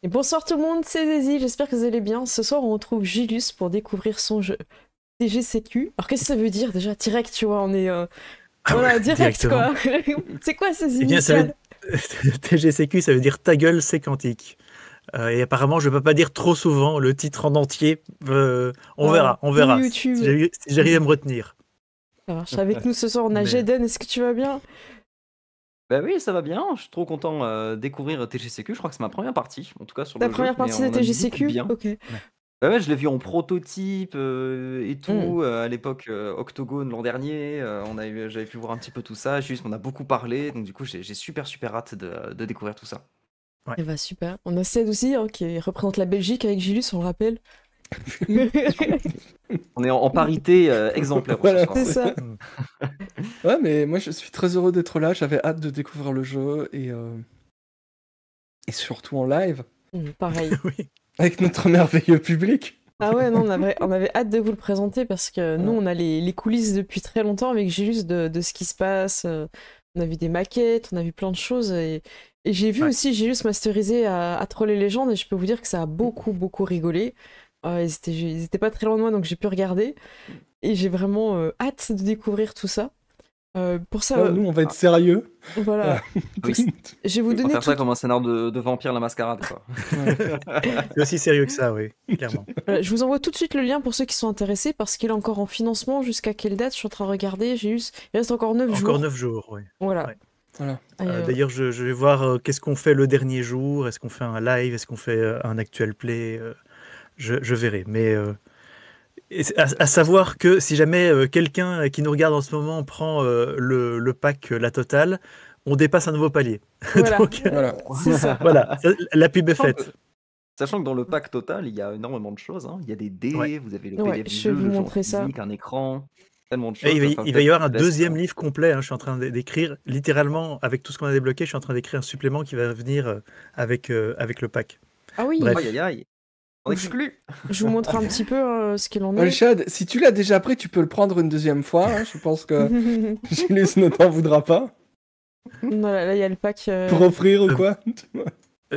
Et bonsoir tout le monde, c'est Zazie, j'espère que vous allez bien. Ce soir, on retrouve Gilus pour découvrir son jeu TGCQ. Alors, qu'est-ce que ça veut dire déjà? Direct, tu vois, on est. Ah ouais, Voilà, direct directement. quoi. C'est quoi ces Eh bien, ça veut... initiales? TGCQ, ça veut dire ta gueule, c'est quantique. Et apparemment, je ne peux pas dire trop souvent le titre en entier. On Oh, verra, on pour verra YouTube. si j'arrive à me retenir. Ça marche. Avec nous ce soir, on a Mais Jaden, est-ce que tu vas bien? Bah oui, ça va bien. Je suis trop content découvrir TGCQ. Je crois que c'est ma première partie, en tout cas sur Ta le jeu, première mais partie de on a me dit que TGCQ? bien. Ok. ouais. Bah ouais, je l'ai vu en prototype et Hmm. tout à l'époque Octogone l'an dernier. J'avais pu voir un petit peu tout ça. Juste, on a beaucoup parlé, donc du coup, j'ai super hâte de découvrir tout ça. Ouais. Eh bah super. On a Ced aussi, hein, qui représente la Belgique avec Gilus, on le rappelle. On est en parité exemplaire ce Voilà. soir. C'est ça. Mm. Ouais, mais moi je suis très heureux d'être là. J'avais hâte de découvrir le jeu et surtout en live Pareil. Oui. avec notre merveilleux public. Ah ouais, non, on avait hâte de vous le présenter parce que nous, on a les coulisses depuis très longtemps avec Gilus de ce qui se passe. On a vu des maquettes, on a vu plein de choses. Et j'ai vu Ouais. aussi Gilus masteriser à Troll et Légende et je peux vous dire que ça a beaucoup rigolé. Ils étaient pas très loin de moi donc j'ai pu regarder. Et j'ai vraiment hâte de découvrir tout ça. Pour ça, Là, nous on va être sérieux. voilà. Oui. Je vais vous On va donner faire ça tout. comme un scénar de Vampire la Mascarade, quoi. C'est aussi sérieux que ça, oui, clairement. Voilà, je vous envoie tout de suite le lien pour ceux qui sont intéressés parce qu'il est encore en financement. Jusqu'à quelle date? Je suis en train de regarder. Il reste encore 9 jours. Encore 9 jours, oui. Voilà. Ouais. Voilà. D'ailleurs, je vais voir qu'est-ce qu'on fait le dernier jour. Est-ce qu'on fait un live? Est-ce qu'on fait un actual play? Je verrai. Mais à savoir que si jamais quelqu'un qui nous regarde en ce moment prend le pack La Totale, on dépasse un nouveau palier. Voilà. Donc, Voilà. C'est ça. voilà, la pub est faite. Sachant que dans le pack total, il y a énormément de choses, hein. Il y a des dés, Ouais. vous avez le Ouais, PDF du je vais jeu, vous le jeu en montrer ça. physique, un écran, tellement de Et choses. il va y avoir un deuxième livre complet. Hein, je suis en train d'écrire, littéralement, avec tout ce qu'on a débloqué, je suis en train d'écrire un supplément qui va venir avec le pack. Ah oui. Bref. Aïe aïe aïe. On exclut. Je vous montre un petit peu ce qu'il en est. Olshad, si tu l'as déjà pris, tu peux le prendre une deuxième fois. Hein. Je pense que Gilles ne t'en voudra pas. Voilà, là, il y a le pack. Pour offrir ou quoi.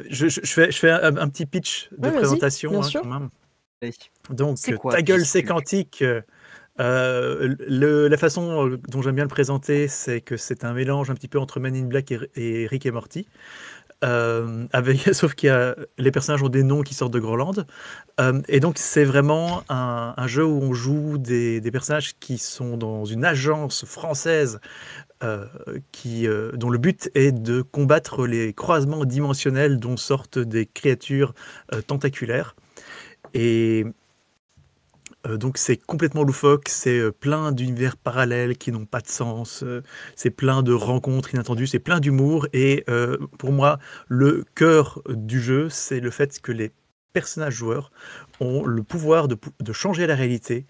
Je fais un petit pitch de Ouais, vas-y, présentation bien hein, sûr. quand même. Allez. Donc, C'est quoi, ta gueule, c'est TGCQ? quantique. La façon dont j'aime bien le présenter, c'est que c'est un mélange un petit peu entre Men in Black et Rick et Morty. Sauf les personnages ont des noms qui sortent de Groenland. Et donc, c'est vraiment un jeu où on joue des personnages qui sont dans une agence française dont le but est de combattre les croisements dimensionnels dont sortent des créatures tentaculaires. Et donc c'est complètement loufoque, c'est plein d'univers parallèles qui n'ont pas de sens, c'est plein de rencontres inattendues, c'est plein d'humour. Et pour moi, le cœur du jeu, c'est le fait que les personnages joueurs ont le pouvoir de changer la réalité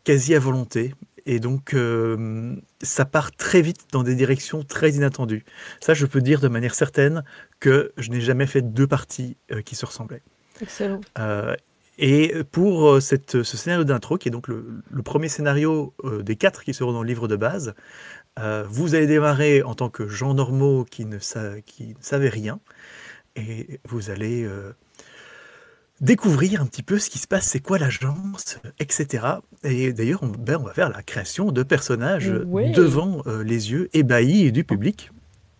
quasi à volonté. Et donc, ça part très vite dans des directions très inattendues. Ça, je peux dire de manière certaine que je n'ai jamais fait 2 parties qui se ressemblaient. Excellent. Et pour ce scénario d'intro, qui est donc le premier scénario des 4 qui seront dans le livre de base, vous allez démarrer en tant que gens normaux qui ne savaient rien, et vous allez découvrir un petit peu ce qui se passe, c'est quoi l'agence, etc. Et d'ailleurs, on va faire la création de personnages Ouais. devant les yeux ébahis du public.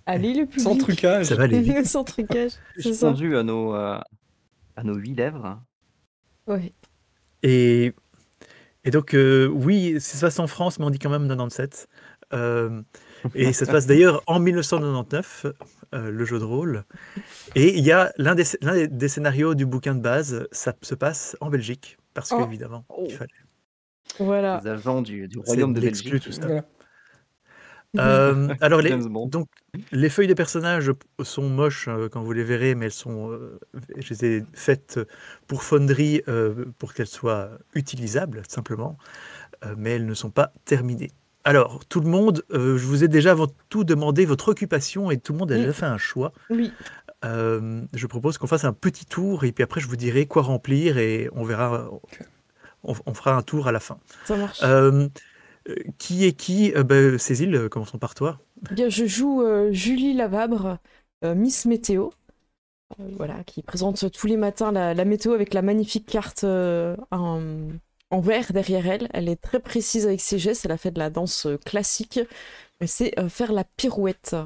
Allez, le public. Sans trucage. Ça va aller vite. Sans trucage. C'est ça. Suspendu à nos 8 lèvres. Ouais. Et donc, oui, ça se passe en France, mais on dit quand même 97. Et ça se passe d'ailleurs en 1999, le jeu de rôle. Et il y a l'un des scénarios du bouquin de base, ça se passe en Belgique, parce Oh. qu'évidemment, il fallait. Voilà. Les agents du C'est royaume de l'exclu, Belgique. tout ça. Voilà. Alors, James Bond. donc, les feuilles de personnages sont moches quand vous les verrez, mais je les ai faites pour Foundry pour qu'elles soient utilisables, simplement, mais elles ne sont pas terminées. Alors, tout le monde, je vous ai déjà avant tout demandé votre occupation et tout le monde a déjà fait un choix. Oui. Je propose qu'on fasse un petit tour et puis après je vous dirai quoi remplir et on verra, on fera un tour à la fin. Ça marche. Qui est qui Cécile, commençons par toi. Bien, je joue Julie Lavabre, Miss Météo. voilà, qui présente tous les matins la météo avec la magnifique carte en vert derrière elle. Elle est très précise avec ses gestes, elle a fait de la danse classique. Elle sait faire la pirouette.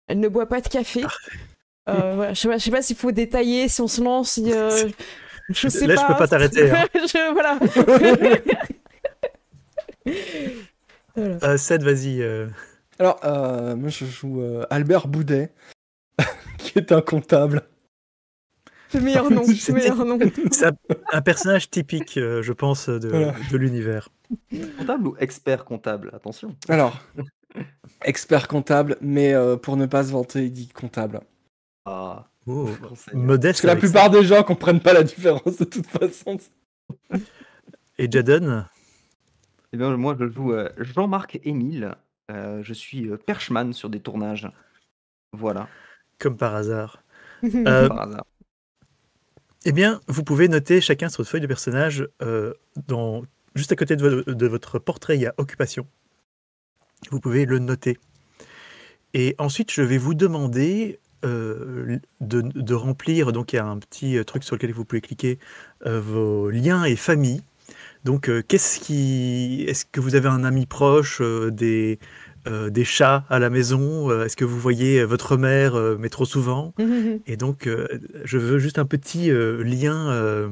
Elle ne boit pas de café. Voilà, je sais pas s'il faut détailler, si on se lance, si, je sais Là, pas. je peux pas t'arrêter. Hein. Voilà. Voilà. Seth, vas-y. Alors, moi je joue Albert Boudet, qui est un comptable. C'est le meilleur nom. C'est le meilleur nom. C'est un personnage typique, je pense, Voilà. de l'univers. Comptable ou expert comptable? Attention. Alors, expert comptable, mais pour ne pas se vanter, il dit comptable. Ah, Oh, grand seigneur. modeste. Parce que la avec ça. plupart des gens comprennent pas la différence de toute façon. Et Jadon? Eh bien, moi, je joue Jean-Marc Émile. Je suis perchman sur des tournages. Voilà, Comme par hasard. Euh, par hasard. Eh bien, vous pouvez noter chacun sur votre feuille de personnage, juste à côté de votre portrait, il y a occupation. Vous pouvez le noter. Et ensuite, je vais vous demander de remplir, donc il y a un petit truc sur lequel vous pouvez cliquer, vos liens et famille. Donc, est-ce que vous avez un ami proche, des chats à la maison? Est-ce que vous voyez votre mère, mais trop souvent? Et donc, je veux juste un petit lien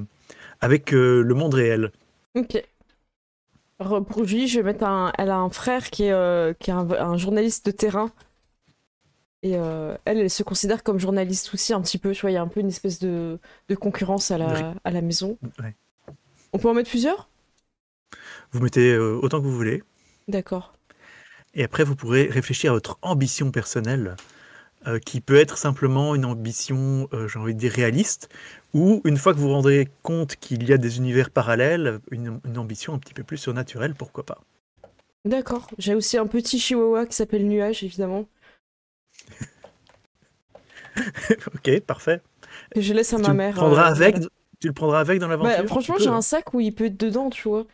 avec le monde réel. Ok. Alors, pour Julie, je vais mettre elle a un frère qui est un journaliste de terrain. Et elle se considère comme journaliste aussi un petit peu. Tu vois, il y a un peu une espèce de concurrence à la maison. Ouais. On peut en mettre plusieurs? Vous mettez autant que vous voulez. D'accord. Et après, vous pourrez réfléchir à votre ambition personnelle, qui peut être simplement une ambition, j'ai envie de dire, réaliste, ou une fois que vous vous rendrez compte qu'il y a des univers parallèles, une ambition un petit peu plus surnaturelle, pourquoi pas. D'accord. J'ai aussi un petit chihuahua qui s'appelle Nuage, évidemment. Ok, parfait. Que je laisse à Tu ma le mère. prendras avec, voilà. tu le prendras avec dans l'aventure? Bah, franchement, Tu peux, j'ai hein. un sac où il peut être dedans, tu vois.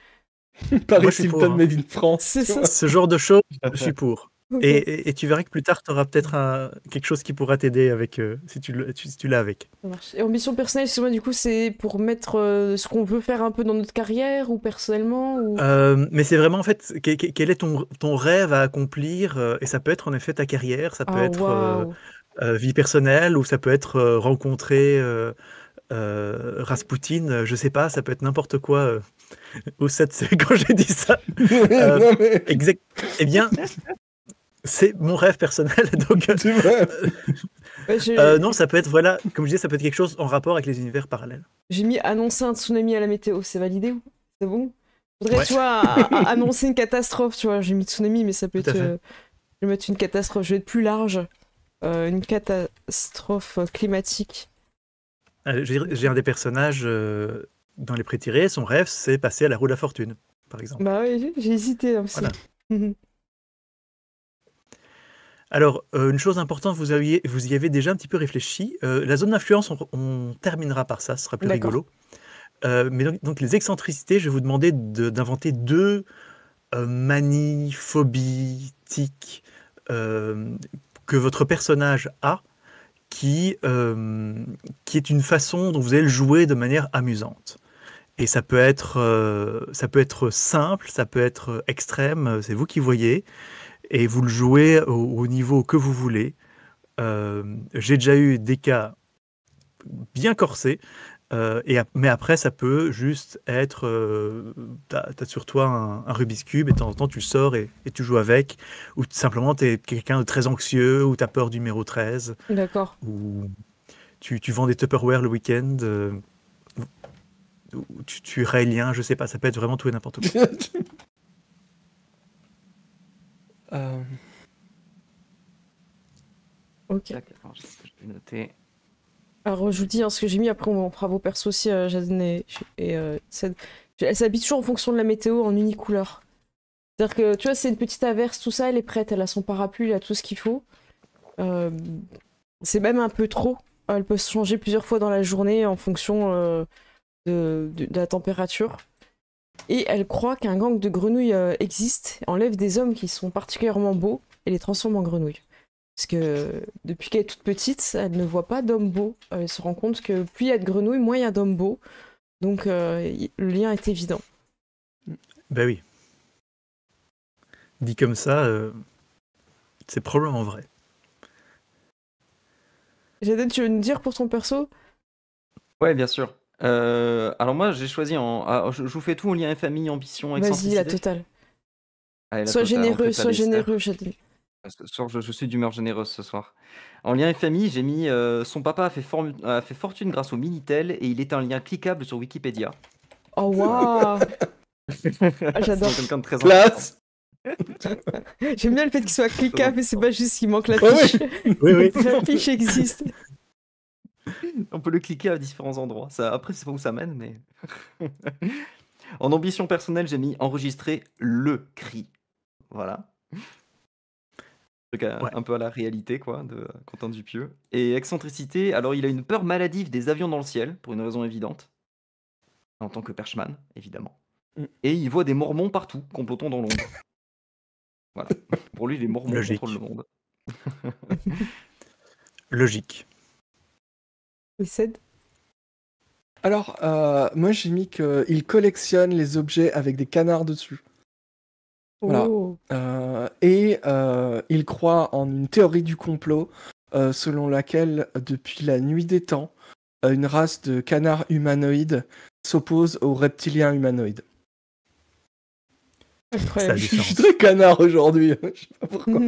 Paris Moi, je suis pour, Hilton hein. Made in France. C'est tu ça. vois. Ce genre de choses, je suis pour. Ok. Et tu verras que plus tard, tu auras peut-être quelque chose qui pourra t'aider avec, si tu l'as avec. Ça marche. Et ambition personnelle, moi, du coup, c'est pour mettre ce qu'on veut faire un peu dans notre carrière ou personnellement ou... Mais c'est vraiment en fait, quel est ton rêve à accomplir, et ça peut être en effet ta carrière, ça peut Ah, être waouh. vie personnelle, ou ça peut être rencontrer Rasputin, je sais pas, ça peut être n'importe quoi. Au 7, c'est quand j'ai dit ça. Non, mais Exact. Eh bien, c'est mon rêve personnel. Donc, tu vois. Ouais, non, ça peut être, voilà, comme je disais, ça peut être quelque chose en rapport avec les univers parallèles. j'ai mis annoncer un tsunami à la météo, c'est validé ou c'est bon? Faudrait, Ouais. tu vois, annoncer une catastrophe, tu vois. J'ai mis tsunami, mais ça peut Tout à être. fait. Je vais mettre une catastrophe, je vais être plus large. Une catastrophe climatique. J'ai un des personnages dans les pré-tirés, son rêve, c'est passer à la roue de la fortune, par exemple. Bah ouais, j'ai hésité aussi. Voilà. Alors, une chose importante, vous y avez déjà un petit peu réfléchi. La zone d'influence, on terminera par ça, ce sera plus D'accord. rigolo. Mais donc, les excentricités, je vais vous demander d'inventer 2 manies, phobies, tics que votre personnage a, qui est une façon dont vous allez le jouer de manière amusante. Et ça peut être simple, ça peut être extrême, c'est vous qui voyez. Et vous le jouez au niveau que vous voulez. J'ai déjà eu des cas bien corsés, mais après, ça peut juste être... t'as sur toi un Rubik's Cube, et de temps en temps, tu le sors et tu joues avec. Ou simplement, t'es quelqu'un de très anxieux, ou t'as peur du numéro 13, D'accord. ou tu vends des Tupperware le week-end, ou tu es raélien, je sais pas, ça peut être vraiment tout et n'importe quoi. Ok. Tac, attends, je sais ce que je vais noter. Alors, je vous dis, hein, ce que j'ai mis, après, on fera vos persos aussi, Jaden et Ced. Elle s'habille toujours en fonction de la météo en unicouleur. C'est-à-dire que, tu vois, c'est une petite averse, tout ça, elle est prête, elle a son parapluie, elle a tout ce qu'il faut. C'est même un peu trop. Elle peut se changer plusieurs fois dans la journée en fonction de la température. Et elle croit qu'un gang de grenouilles existe, enlève des hommes qui sont particulièrement beaux et les transforme en grenouilles. Parce que depuis qu'elle est toute petite, elle ne voit pas d'homme beau. Elle se rend compte que plus il y a de grenouilles, moins il y a d'hommes beaux. Donc le lien est évident. Ben oui. Dit comme ça, c'est probablement vrai. Jaded, tu veux nous dire pour ton perso? Ouais, bien sûr. Alors moi, j'ai choisi je vous fais tout en lien famille, ambition, Vas-y, la excentricité. totale. Allez, la Sois totale, entrée, généreux, plat, dessert. Jaded. Ce soir, je suis d'humeur généreuse ce soir. En lien famille, j'ai mis son papa a fait fortune grâce au Minitel et il est un lien cliquable sur Wikipédia. Oh waouh! Ah, j'adore. C'est quelqu'un de très important. Classe. J'aime bien le fait qu'il soit cliquable, mais c'est pas juste qu'il manque la Ouais, fiche. Oui, oui. La fiche existe. On peut le cliquer à différents endroits. Ça, après, je sais pas où ça mène, mais. En ambition personnelle, j'ai mis enregistrer le cri. Voilà. Truc Ouais. un peu à la réalité, quoi, de Quentin Dupieux. Et excentricité, alors il a une peur maladive des avions dans le ciel, pour une raison évidente. En tant que perchman, évidemment. Mm. Et il voit des mormons partout, complotant dans l'ombre. Voilà. Pour lui, les mormons Logique. contrôlent le monde. Logique. Et Ced? Alors, moi j'ai mis qu'il collectionne les objets avec des canards dessus. Voilà. Oh. Et il croit en une théorie du complot selon laquelle, depuis la nuit des temps, une race de canards humanoïdes s'oppose aux reptiliens humanoïdes. Ça a Incroyable. du Je suis sens. très canard aujourd'hui, je sais pas pourquoi.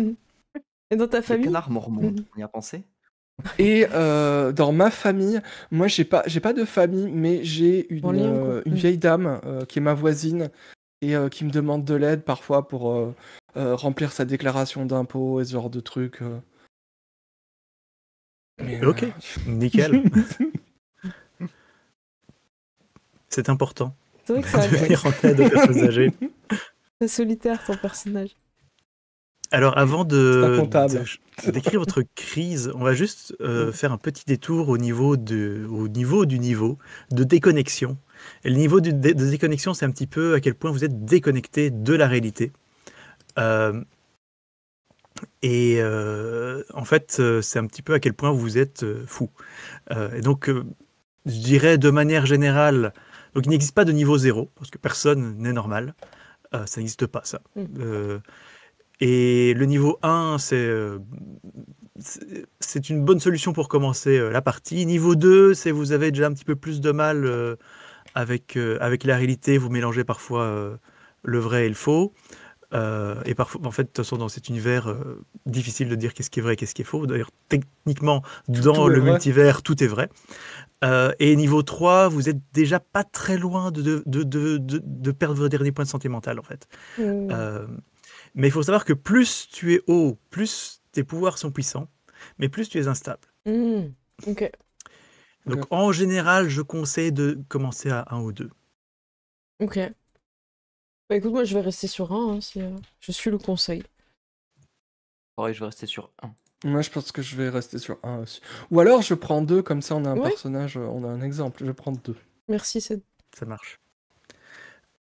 Et dans ta Les famille? canards mormons, on y a pensé? Et dans ma famille, moi j'ai pas de famille, mais j'ai En lien, quoi. une vieille dame qui est ma voisine et qui me demande de l'aide parfois pour remplir sa déclaration d'impôt et ce genre de trucs. Mais, Ok, nickel. C'est important C'est vrai que ça de venir en aide aux personnes âgées. c'est solitaire ton personnage. Alors, avant C'est un comptable. de décrire votre crise, on va juste faire un petit détour au niveau du niveau de déconnexion. Et le niveau de déconnexion, c'est un petit peu à quel point vous êtes déconnecté de la réalité. En fait, c'est un petit peu à quel point vous êtes fou. Et donc, je dirais de manière générale, donc il n'existe pas de niveau 0, parce que personne n'est normal. Ça n'existe pas, ça. Et le niveau 1, c'est une bonne solution pour commencer la partie. Niveau 2, c'est vous avez déjà un petit peu plus de mal avec la réalité. Vous mélangez parfois le vrai et le faux. Et parfois, en fait, de toute façon, dans cet univers, difficile de dire qu'est-ce qui est vrai et qu'est-ce qui est faux. D'ailleurs, techniquement, dans tout est le vrai. multivers, tout est vrai. Et niveau 3, vous êtes déjà pas très loin de perdre vos derniers points de santé mentale, en fait. Mais il faut savoir que plus tu es haut, plus tes pouvoirs sont puissants, mais plus tu es instable. Ok. Donc Ok. en général, je conseille de commencer à 1 ou 2. Ok. Bah écoute, moi je vais rester sur un, si je suis le conseil. Pareil, je vais rester sur 1. Moi je pense que je vais rester sur un aussi. Ou alors je prends 2, comme ça on a un Ouais. personnage, on a un exemple. Je prends 2. Merci, Ced. Ça marche.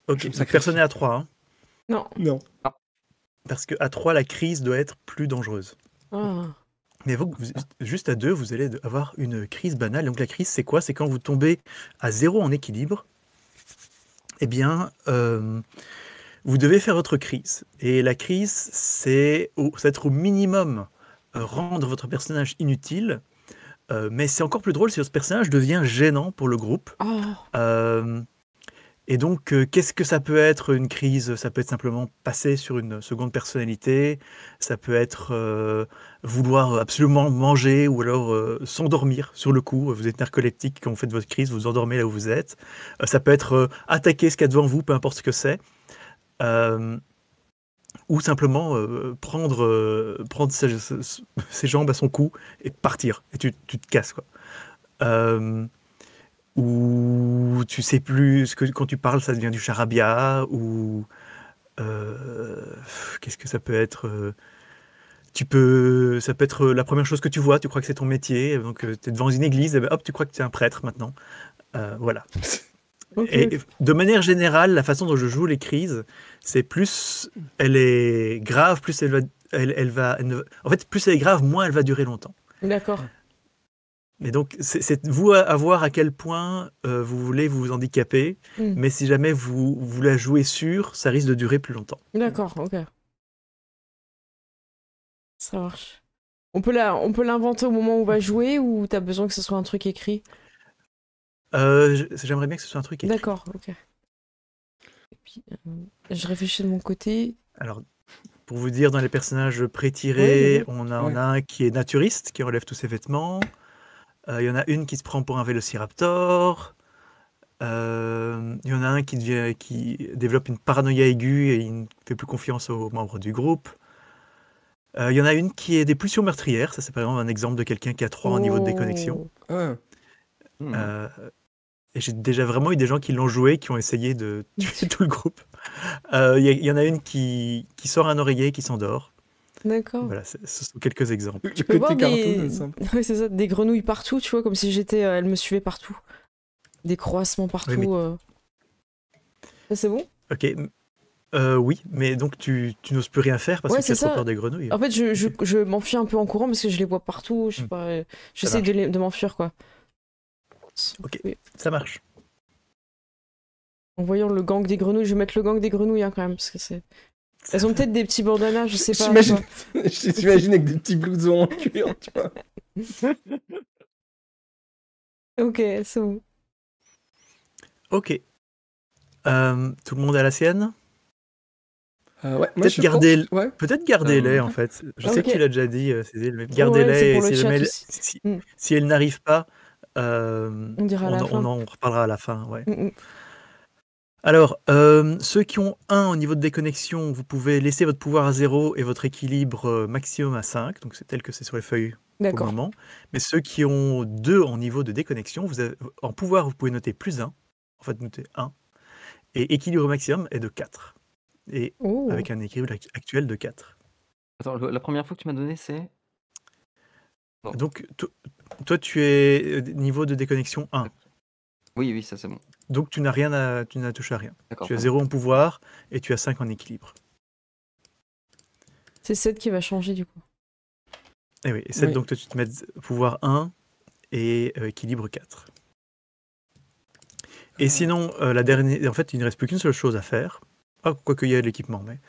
Ok, Je me donc sacrifie. personne n'est à 3, hein, Non. Non. parce qu'à 3, la crise doit être plus dangereuse. Ah. Mais juste à 2, vous allez avoir une crise banale. Donc la crise, c'est quoi? C'est quand vous tombez à 0 en équilibre. Eh bien, vous devez faire votre crise. Et la crise, c'est être au minimum rendre votre personnage inutile. Mais c'est encore plus drôle si votre personnage devient gênant pour le groupe. Et donc, qu'est-ce que ça peut être une crise? Ça peut être simplement passer sur une seconde personnalité, ça peut être vouloir absolument manger ou alors s'endormir sur le coup. Vous êtes narcoleptique quand vous faites votre crise, vous vous endormez là où vous êtes. Ça peut être attaquer ce qu'il y a devant vous, peu importe ce que c'est. Ou simplement prendre ses jambes à son cou et partir. Et tu te casses, quoi. Ou tu sais plus, quand tu parles, ça devient du charabia, ou qu'est-ce que ça peut être? Ça peut être la première chose que tu vois, tu crois que c'est ton métier, donc tu es devant une église, et ben, hop, tu crois que tu es un prêtre maintenant. Voilà. Okay. Et de manière générale, la façon dont je joue les crises, c'est plus elle est grave, plus elle En fait, plus elle est grave, moins elle va durer longtemps. D'accord. Et donc, c'est vous à voir à quel point vous voulez vous handicaper, Hmm. mais si jamais vous la jouez sûre, ça risque de durer plus longtemps. D'accord, ok. Ça marche. On peut l'inventer au moment où on va jouer ou t'as besoin que ce soit un truc écrit? J'aimerais bien que ce soit un truc écrit. D'accord, ok. Et puis, je réfléchis de mon côté. Alors, pour vous dire, dans les personnages pré-tirés, Ouais, on en a un qui est naturiste, qui enlève tous ses vêtements. Il y en a une qui se prend pour un vélociraptor. Il y en a un qui développe une paranoïa aiguë et il ne fait plus confiance aux membres du groupe. Il y en a une qui est des pulsions meurtrières. Ça, c'est par exemple un exemple de quelqu'un qui a 3 en niveau de déconnexion. Oh. Ouais. Et j'ai déjà vraiment eu des gens qui l'ont joué, qui ont essayé de tuer tout le groupe. Il y en a une qui sort un oreiller et qui s'endort. D'accord. Voilà, ce sont quelques exemples. Tu peux voir Petit cartoon, sympa. Ouais, c'est ça, des grenouilles partout, tu vois, comme si elle me suivait partout. Des croissements partout. Oui, mais- Ça, c'est bon? Ok. Oui, mais donc tu n'oses plus rien faire parce Ouais, que tu as c'est trop ça. peur des grenouilles. En fait, je m'enfuis un peu en courant parce que je les vois partout. Je sais pas. J'essaie marche. de m'enfuir, quoi. Ok. Oui. Ça marche. En voyant le gang des grenouilles, je vais mettre le gang des grenouilles hein, quand même parce que c'est. Elles ont peut-être des petits bandanas, je sais pas. J'imagine tu vois. j'imagine avec des petits blousons en cuir, tu vois. Ok, c'est bon. Ok. Tout le monde a la sienne? Ouais, moi Peut-être je garder- pense... Ouais. Peut-être gardez-les Euh, en fait. Je ok. sais que tu l'as déjà dit, Cécile, mais Ouais, gardez-les c'est et pour le si chat jamais aussi. Mm. si elle n'arrive pas, On dira à la fin. on en reparlera à la fin. Ouais. Mm. Alors, ceux qui ont 1 au niveau de déconnexion, vous pouvez laisser votre pouvoir à 0 et votre équilibre maximum à 5. Donc c'est tel que c'est sur les feuilles pour le D'accord. moment. Mais ceux qui ont 2 en niveau de déconnexion, en pouvoir, vous pouvez noter +1. En fait, notez 1. Et équilibre maximum est de 4. Et Oh. avec un équilibre actuel de 4. Attends, la première fois que tu m'as donné, c'est. Bon. Donc, toi, tu es niveau de déconnexion 1. Oui, ça c'est bon. Donc, tu n'as touché à rien. D'accord. Tu as c'est 0 en pouvoir et tu as 5 en équilibre. C'est 7 qui va changer du coup. Et oui, et 7, Oui. donc toi, tu te mets pouvoir 1 et équilibre 4. Et sinon, la dernière, en fait, il ne reste plus qu'une seule chose à faire. Ah, quoique il y a l'équipement, mais.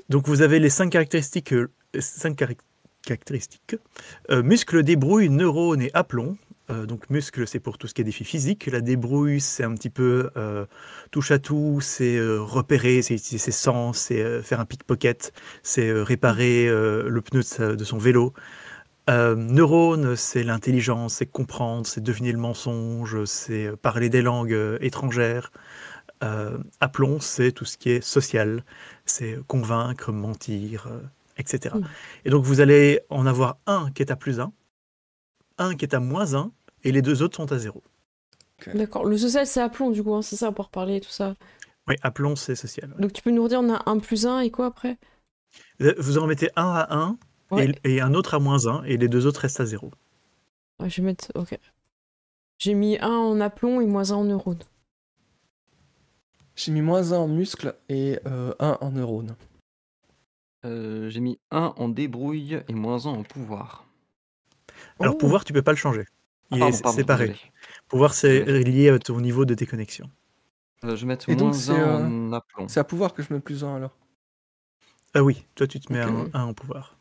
Donc, vous avez les 5 caractéristiques. Muscle, débrouille, neurone et aplomb. Donc muscle, c'est pour tout ce qui est défi physique. La débrouille, c'est un petit peu touche à tout, c'est repérer, c'est utiliser ses sens, c'est faire un pickpocket, c'est réparer le pneu de son vélo. Neurone, c'est l'intelligence, c'est comprendre, c'est deviner le mensonge, c'est parler des langues étrangères. Aplomb, c'est tout ce qui est social, c'est convaincre, mentir, etc. Et donc vous allez en avoir un qui est à +1, un qui est à -1, et les 2 autres sont à 0. D'accord. Le social, c'est aplomb du coup, hein, c'est ça, pour parler et tout ça. Oui, aplomb, c'est social. Ouais. Donc tu peux nous redire, on a 1 + 1 et quoi après? Vous en mettez un à 1 Ouais. et un autre à -1, et les 2 autres restent à 0. Ouais, je vais mettre. Ok. J'ai mis 1 en aplomb et -1 en neurone. J'ai mis -1 en muscle et 1 en neurone. J'ai mis 1 en débrouille et -1 en pouvoir. Alors Oh. pouvoir, tu peux pas le changer. Il est Pardon, séparé. désolé. Pouvoir, c'est Désolé. lié à ton niveau de déconnexion. Je vais mettre Et donc, -1 c'est, en aplomb. C'est à pouvoir que je mets +1 alors. Ah oui, toi tu te mets Ok. un en pouvoir.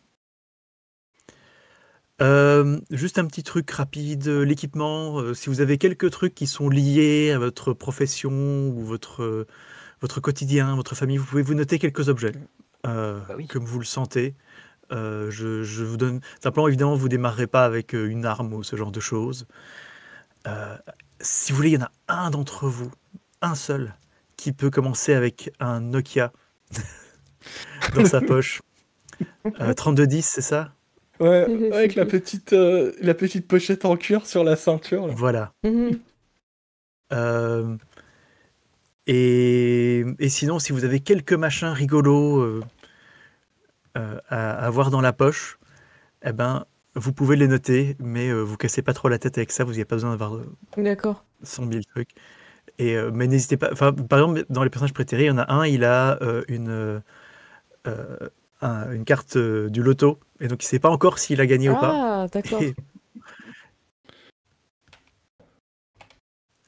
Juste un petit truc rapide, l'équipement, si vous avez quelques trucs qui sont liés à votre profession ou votre quotidien, votre famille, vous pouvez vous noter quelques objets Oui. comme vous le sentez. Je vous donne simplement, évidemment, vous démarrerez pas avec une arme ou ce genre de choses. Si vous voulez, il y en a un d'entre vous, un seul, qui peut commencer avec un Nokia dans sa poche. 3210, c'est ça? Ouais, avec la petite pochette en cuir sur la ceinture. Là. Voilà. Mhm. Et sinon, si vous avez quelques machins rigolos à avoir dans la poche, eh ben, vous pouvez les noter, mais vous cassez pas trop la tête avec ça, vous n'avez pas besoin d'avoir D'accord. 100 000 trucs. Mais n'hésitez pas, par exemple, dans les personnages prétérés, il y en a un, il a une carte du loto, et donc il ne sait pas encore s'il a gagné ou pas. Ah, d'accord. Et-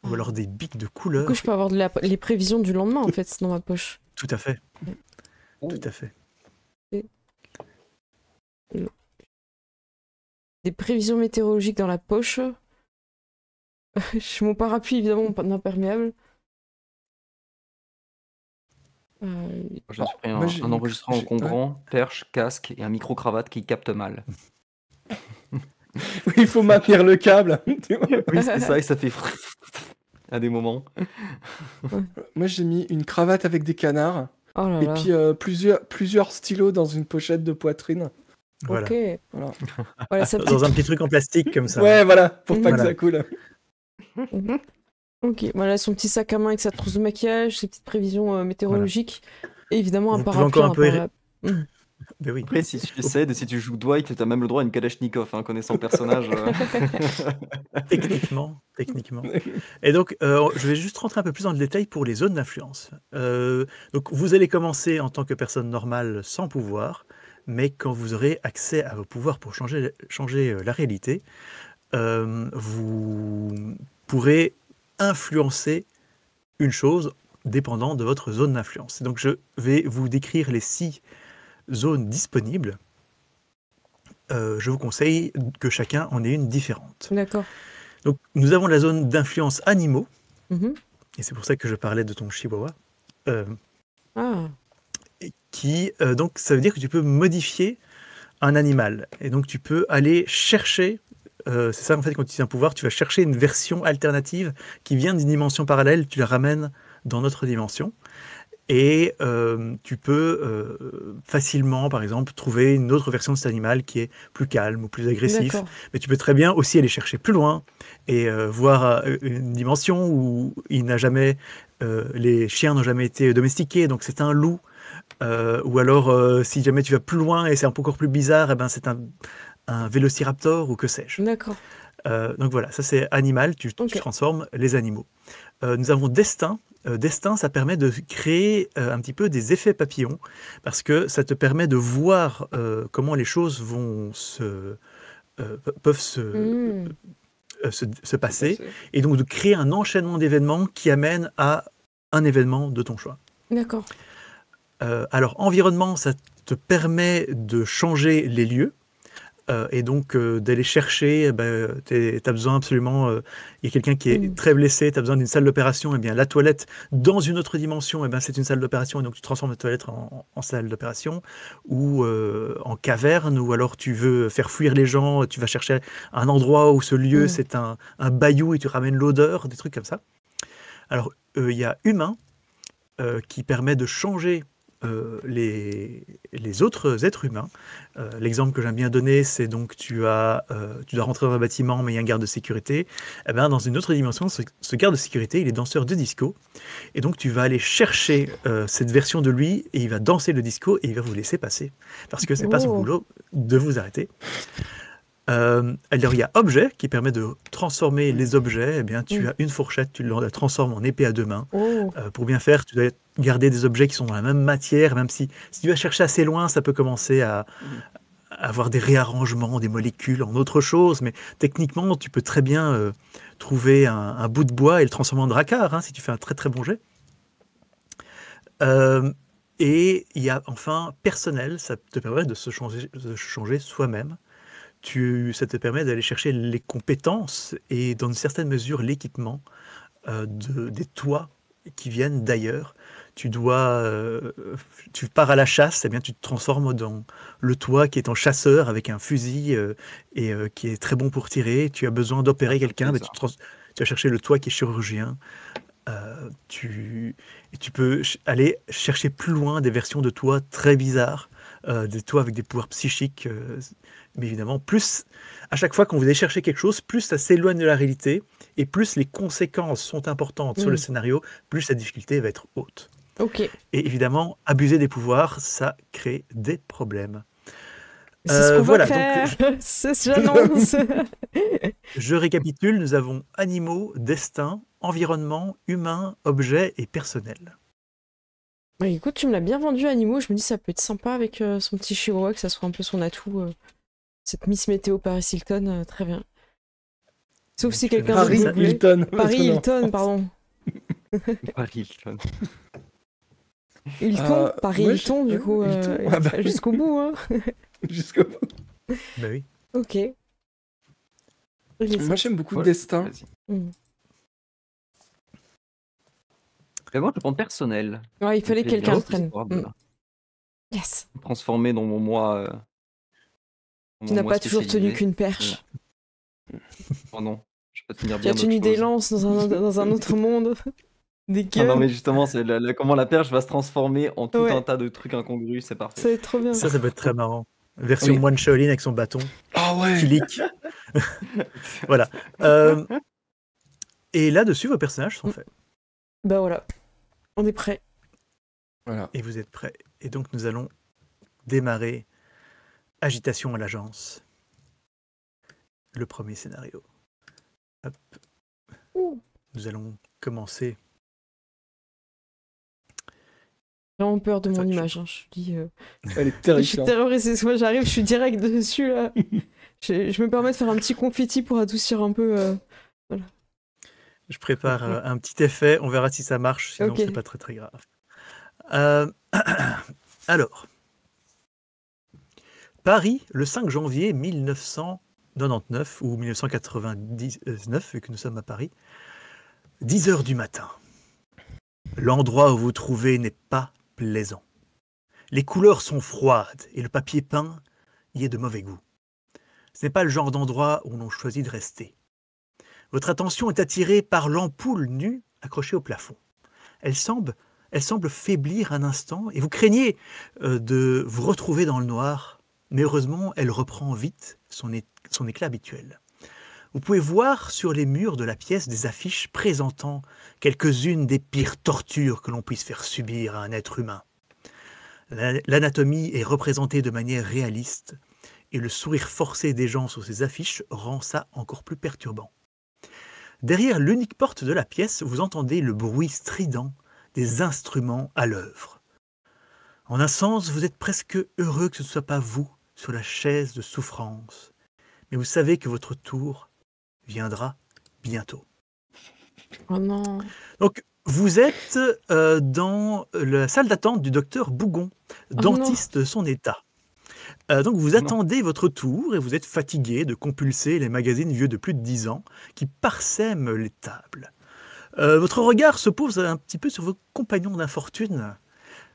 Ou alors des bics de Du couleur. coup, je peux avoir les prévisions du lendemain, en fait, dans ma poche. Tout à fait. Oh. Tout à fait. Des prévisions météorologiques dans la poche. J'ai mon parapluie, évidemment, pas d'imperméable. Je me suis pris Moi, j'ai un une- enregistreur j'ai- encombrant, perche, casque et un micro-cravate qui capte mal. Oui, il faut maintenir le câble. tu vois. Oui, c'est ça, et ça fait à des moments. Moi, j'ai mis une cravate avec des canards Oh là et là. puis plusieurs stylos dans une pochette de poitrine. Voilà. Ok. Voilà. Voilà, ça Dans un petit truc en plastique comme ça. Ouais, voilà, pour pas Voilà. que ça coule. Mhm. Ok, voilà son petit sac à main avec sa trousse de maquillage, ses petites prévisions météorologiques, et évidemment un Vous pouvez parapluie. encore un peu imperméable. Mais oui. Après, si tu cèdes et si tu joues Dwight, t'as même le droit à une Kalachnikov, hein, connaissant le personnage. Techniquement. Et donc, je vais juste rentrer un peu plus dans le détail pour les zones d'influence. Donc, vous allez commencer en tant que personne normale sans pouvoir, mais quand vous aurez accès à vos pouvoirs pour changer la réalité, vous pourrez influencer une chose dépendant de votre zone d'influence. Donc, je vais vous décrire les 6 zones disponibles. Je vous conseille que chacun en ait une différente. D'accord. Donc, nous avons la zone d'influence animaux, Mhm. et c'est pour ça que je parlais de ton chihuahua, Ah, donc ça veut dire que tu peux modifier un animal. Et donc, tu peux aller chercher, c'est ça en fait, quand tu utilises un pouvoir, tu vas chercher une version alternative qui vient d'une dimension parallèle, tu la ramènes dans notre dimension. Et tu peux facilement, par exemple, trouver une autre version de cet animal qui est plus calme ou plus agressif. d'accord. Mais tu peux très bien aussi aller chercher plus loin et voir une dimension où les chiens n'ont jamais été domestiqués, donc c'est un loup. Ou alors, si jamais tu vas plus loin et c'est un peu encore plus bizarre, eh ben c'est un vélociraptor ou que sais-je. D'accord. Donc voilà, ça c'est animal, tu Ok. transformes les animaux. Nous avons destin. Destin, ça permet de créer un petit peu des effets papillons, parce que ça te permet de voir comment les choses peuvent Hmm. se passer, et donc de créer un enchaînement d'événements qui amène à un événement de ton choix. D'accord. Alors, environnement, ça te permet de changer les lieux. Et donc d'aller chercher, tu as besoin absolument, il y a quelqu'un qui est très blessé, tu as besoin d'une salle d'opération, et bien la toilette dans une autre dimension, et bien c'est une salle d'opération, et donc tu transformes la toilette en salle d'opération, ou en caverne, ou alors tu veux faire fuir les gens, tu vas chercher un endroit où ce lieu c'est un bayou et tu ramènes l'odeur, des trucs comme ça. Alors il y a humain qui permet de changer les autres êtres humains. L'exemple que j'aime bien donner, c'est donc tu dois rentrer dans un bâtiment, mais il y a un garde de sécurité. Eh ben, dans une autre dimension, ce garde de sécurité, il est danseur de disco. Et donc tu vas aller chercher cette version de lui, et il va danser le disco, et il va vous laisser passer. Parce que c'est pas son boulot de vous arrêter. Alors il y a objet qui permet de transformer les objets. Eh bien, tu as une fourchette, tu la transformes en épée à 2 mains. Pour bien faire, tu dois garder des objets qui sont dans la même matière, même si tu vas chercher assez loin, ça peut commencer à avoir des réarrangements des molécules en autre chose, mais techniquement, tu peux très bien trouver un bout de bois et le transformer en drakkar, hein, si tu fais un très très bon jet. Et il y a enfin personnel, ça te permet de se changer soi-même. Ça te permet d'aller chercher les compétences et dans une certaine mesure l'équipement des toits qui viennent d'ailleurs. Tu pars à la chasse, eh bien, tu te transformes dans le toit qui est en chasseur avec un fusil et qui est très bon pour tirer. Tu as besoin d'opérer quelqu'un, mais tu vas chercher le toit qui est chirurgien. Tu peux aller chercher plus loin des versions de toi très bizarres, des toits avec des pouvoirs psychiques. Mais évidemment, plus à chaque fois qu'on vous allez chercher quelque chose, plus ça s'éloigne de la réalité et plus les conséquences sont importantes sur le scénario, plus la difficulté va être haute. Ok. Et évidemment, abuser des pouvoirs, ça crée des problèmes. C'est ce qu'on voilà, va faire. donc J'annonce. je récapitule, nous avons animaux, destin, environnement, humain, objet et personnel. Bah, écoute, tu me l'as bien vendu, Animo. Je me dis ça peut être sympa avec son petit chihuahua, que ça soit un peu son atout. Cette Miss Météo Paris Hilton, très bien. Sauf si quelqu'un d'autre Paris le voulait. Hilton. Paris parce qu'on est en Hilton, France. pardon. Paris Hilton. Hilton, Paris moi, Hilton, du coup, Hilton. Ah bah oui. jusqu'au bout, hein. Jusqu'au bout. Bah oui. Ok. Il est Moi, j'aime beaucoup Ouais, Destin. vas-y. Mm. Mais moi, je prends personnel. Ouais, il fallait Donc, que quelqu'un le cette prenne. histoire de Yes. transformer dans mon moi. Tu n'as pas toujours tenu qu'une perche. Oh non, je peux tenir Tu bien as tenu d'autres des choses. lances dans un autre monde. Des Ah non, gueules. mais justement, c'est comment la perche va se transformer en tout Ouais. un tas de trucs incongrus, c'est Ça parfait. va être trop bien. Ça peut être très marrant. Version Oui. moine Shaolin avec son bâton. Ah ouais. Qui leak. Voilà. Et là-dessus, vos personnages sont faits. Bah voilà. On est prêt. Voilà. Et vous êtes prêts. Et donc, nous allons démarrer Agitation à l'agence. Le premier scénario. Hop. Ouh. Nous allons commencer. J'ai vraiment peur de mon Attends, image. Hein. Je dis. Elle est Je suis terrifiante. terrorisée. Moi, j'arrive, je suis direct dessus là. Je me permets de faire un petit confetti pour adoucir un peu. Je prépare un petit effet. On verra si ça marche. Sinon, Ok. c'est pas très très grave. Alors. Paris, le 5 janvier 1999 ou 1999, vu que nous sommes à Paris. 10h du matin. L'endroit où vous trouvez n'est pas plaisant. Les couleurs sont froides et le papier peint y est de mauvais goût. Ce n'est pas le genre d'endroit où l'on choisit de rester. Votre attention est attirée par l'ampoule nue accrochée au plafond. Elle semble faiblir un instant et vous craignez de vous retrouver dans le noir, mais heureusement, elle reprend vite son éclat habituel. Vous pouvez voir sur les murs de la pièce des affiches présentant quelques-unes des pires tortures que l'on puisse faire subir à un être humain. L'anatomie est représentée de manière réaliste et le sourire forcé des gens sur ces affiches rend ça encore plus perturbant. Derrière l'unique porte de la pièce, vous entendez le bruit strident des instruments à l'œuvre. En un sens, vous êtes presque heureux que ce ne soit pas vous sur la chaise de souffrance, mais vous savez que votre tour viendra bientôt. Oh non. Donc, vous êtes dans la salle d'attente du docteur Bougon, dentiste de son état. Donc, vous attendez votre tour et vous êtes fatigué de compulser les magazines vieux de plus de 10 ans qui parsèment les tables. Votre regard se pose un petit peu sur vos compagnons d'infortune.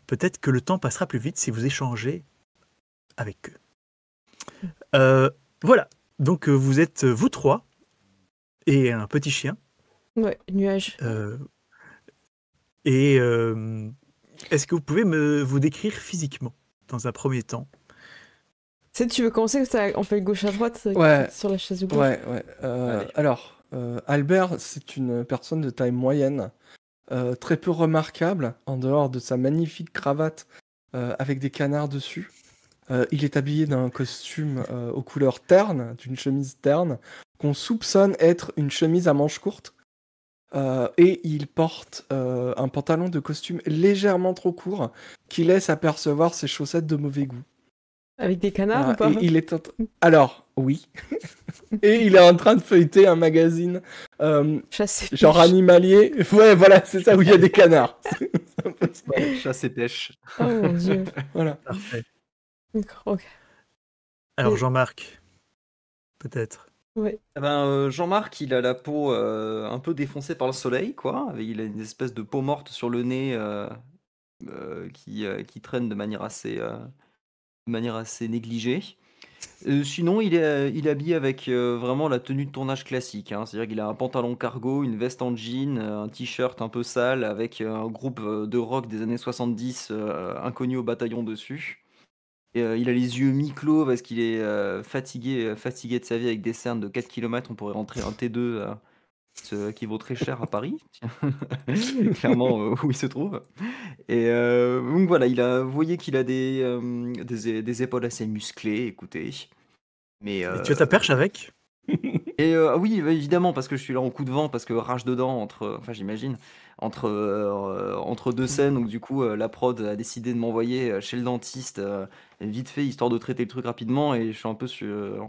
Peut-être que le temps passera plus vite si vous échangez avec eux. Voilà. Donc, vous êtes vous trois et un petit chien. Ouais, nuage. Et est-ce que vous pouvez vous décrire physiquement dans un premier temps? Tu veux commencer on fait gauche à droite Ouais. sur la chaise de gauche. Ouais. Allez. Alors, Albert, c'est une personne de taille moyenne, très peu remarquable, en dehors de sa magnifique cravate avec des canards dessus. Il est habillé d'un costume aux couleurs ternes, d'une chemise terne, qu'on soupçonne être une chemise à manches courtes. Et il porte un pantalon de costume légèrement trop court qui laisse apercevoir ses chaussettes de mauvais goût. Avec des canards Voilà, ou pas? et il est alors, oui. Et il est en train de feuilleter un magazine Chasse et genre pêche. animalier. Ouais, voilà, c'est ça, où il y a des canards. Chasse et pêche. Oh mon dieu. Voilà. Parfait. D'accord, ok. Alors, Et- Jean-Marc, peut-être. Ouais. Eh ben, Jean-Marc, il a la peau un peu défoncée par le soleil, quoi. Il a une espèce de peau morte sur le nez qui traîne de manière assez négligée. Sinon, il est habillé avec vraiment la tenue de tournage classique, hein. C'est-à-dire qu'il a un pantalon cargo, une veste en jean, un t-shirt un peu sale avec un groupe de rock des années 70 inconnu au bataillon dessus. Et, il a les yeux mi-clos parce qu'il est fatigué de sa vie avec des cernes de 4 km. On pourrait rentrer un T2 qui vaut très cher à Paris, clairement où il se trouve. Et donc voilà, vous voyez qu'il a des épaules assez musclées, écoutez. Mais Et tu as ta perche avec? Et oui, bah, évidemment, parce que je suis là en coup de vent, parce que rage dedans, enfin j'imagine, entre deux scènes, donc du coup la prod a décidé de m'envoyer chez le dentiste vite fait, histoire de traiter le truc rapidement, et je suis un peu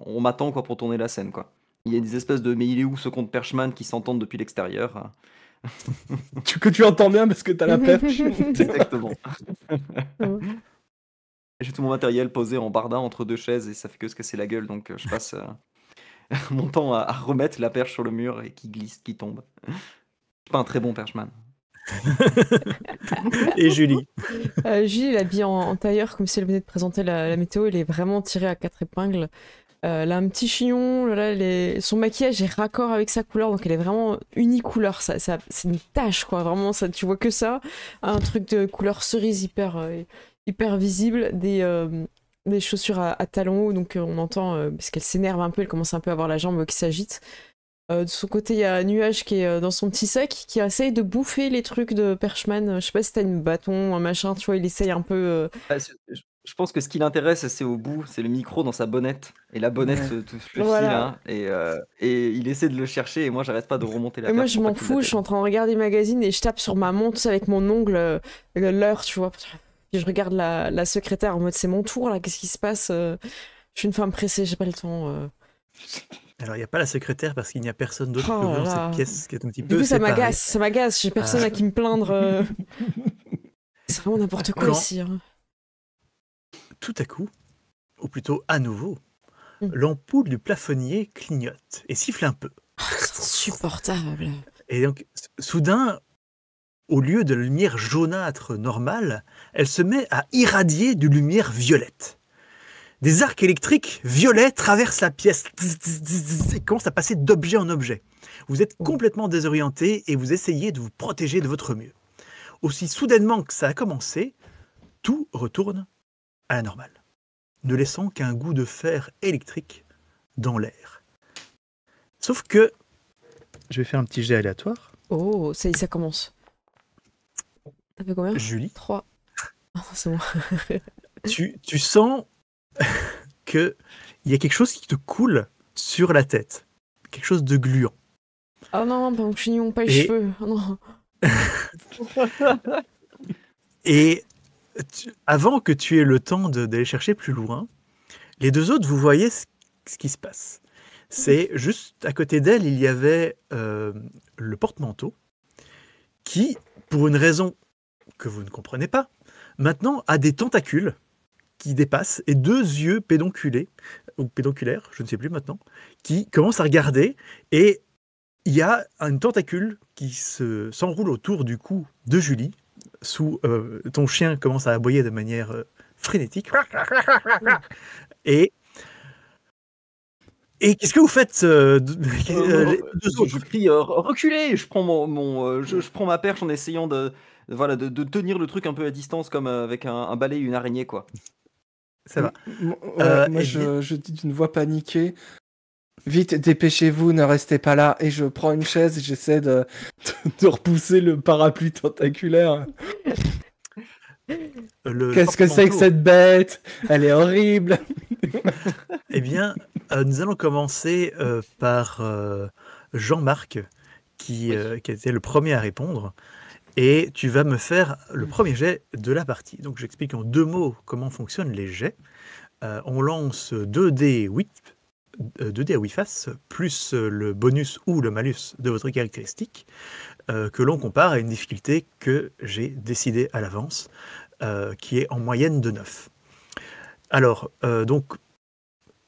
on m'attend quoi pour tourner la scène quoi. Il y a des espèces de mais il est où ce compte Perchman qui s'entendent depuis l'extérieur. Que tu entends bien parce que t'as la perche. Exactement. J'ai tout mon matériel posé en barda entre deux chaises et ça fait que se casser la gueule, donc je passe mon temps à remettre la perche sur le mur et qui glisse, qui tombe. Je suis pas un très bon perchman. Et Julie. Julie, elle est habillée en tailleur, comme si elle venait de présenter la météo. Elle est vraiment tirée à 4 épingles. Elle a un petit chignon. Là, son maquillage est raccord avec sa couleur, donc elle est vraiment unicouleur. C'est une tache, quoi. Vraiment, ça, tu vois que ça. Un truc de couleur cerise hyper visible. Des chaussures à talons hauts, donc on entend, parce qu'elle s'énerve un peu, elle commence un peu à avoir la jambe qui s'agite. De son côté, il y a Nuage qui est dans son petit sac, qui essaye de bouffer les trucs de Perchman. Je sais pas si t'as une bâton, un machin, tu vois, il essaye un peu... Je pense que ce qui l'intéresse, c'est au bout, c'est le micro dans sa bonnette. Et la bonnette touche le Voilà. fil, hein, et il essaie de le chercher, et moi, j'arrête pas de remonter la Et moi, perche je pour m'en pas qu'il fous, je l'atteigne. suis en train de regarder le magazine et je tape sur ma montre avec mon ongle l'heure, tu vois. Et je regarde la secrétaire en mode c'est mon tour là, qu'est-ce qui se passe Je suis une femme pressée, j'ai pas le temps. Alors, il n'y a pas la secrétaire parce qu'il n'y a personne d'autre Oh que vous là dans là. cette pièce qui est un petit Du peu coup, ça séparée. m'agace, j'ai personne à qui me plaindre. C'est vraiment n'importe quoi Quand ici. Hein. tout à coup, ou plutôt à nouveau, Mm. l'ampoule du plafonnier clignote et siffle un peu. Oh, c'est insupportable. Et donc, soudain, au lieu de la lumière jaunâtre normale, elle se met à irradier de lumière violette. Des arcs électriques violets traversent la pièce et commencent à passer d'objet en objet. Vous êtes complètement désorienté et vous essayez de vous protéger de votre mieux. Aussi soudainement que ça a commencé, tout retourne à la normale, ne laissant qu'un goût de fer électrique dans l'air. Sauf que, je vais faire un petit jet aléatoire. Oh, ça y est, ça commence. T'as fait combien Julie, 3. Oh, c'est bon. tu sens qu'il y a quelque chose qui te coule sur la tête. Quelque chose de gluant. Oh non, pas mon chignon, pas les Et- cheveux. Oh non. Et avant que tu aies le temps d'aller chercher plus loin, les deux autres, vous voyez ce qui se passe. C'est juste à côté d'elle, il y avait le porte-manteau qui, pour une raison que vous ne comprenez pas, maintenant a des tentacules qui dépassent et deux yeux pédonculés, ou pédonculaires, je ne sais plus maintenant, qui commencent à regarder et il y a une tentacule qui s'enroule autour du cou de Julie. Ton chien commence à aboyer de manière frénétique. Et qu'est-ce que vous faites les deux autres Je crie reculez, je prends je prends ma perche en essayant de tenir le truc un peu à distance comme avec un balai et une araignée quoi. Ça va. Moi, eh bien- je dis d'une voix paniquée. Vite, dépêchez-vous, ne restez pas là. Et je prends une chaise et j'essaie de repousser le parapluie tentaculaire. Qu'est-ce que c'est que porte-manteau. cette bête? Elle est horrible. Eh bien, nous allons commencer par Jean-Marc, qui a été le premier à répondre. Et tu vas me faire le premier jet de la partie. Donc, j'explique en 2 mots comment fonctionnent les jets. On lance 2 dés à 8 faces, plus le bonus ou le malus de votre caractéristique, que l'on compare à une difficulté que j'ai décidée à l'avance, qui est en moyenne de 9. Alors, donc,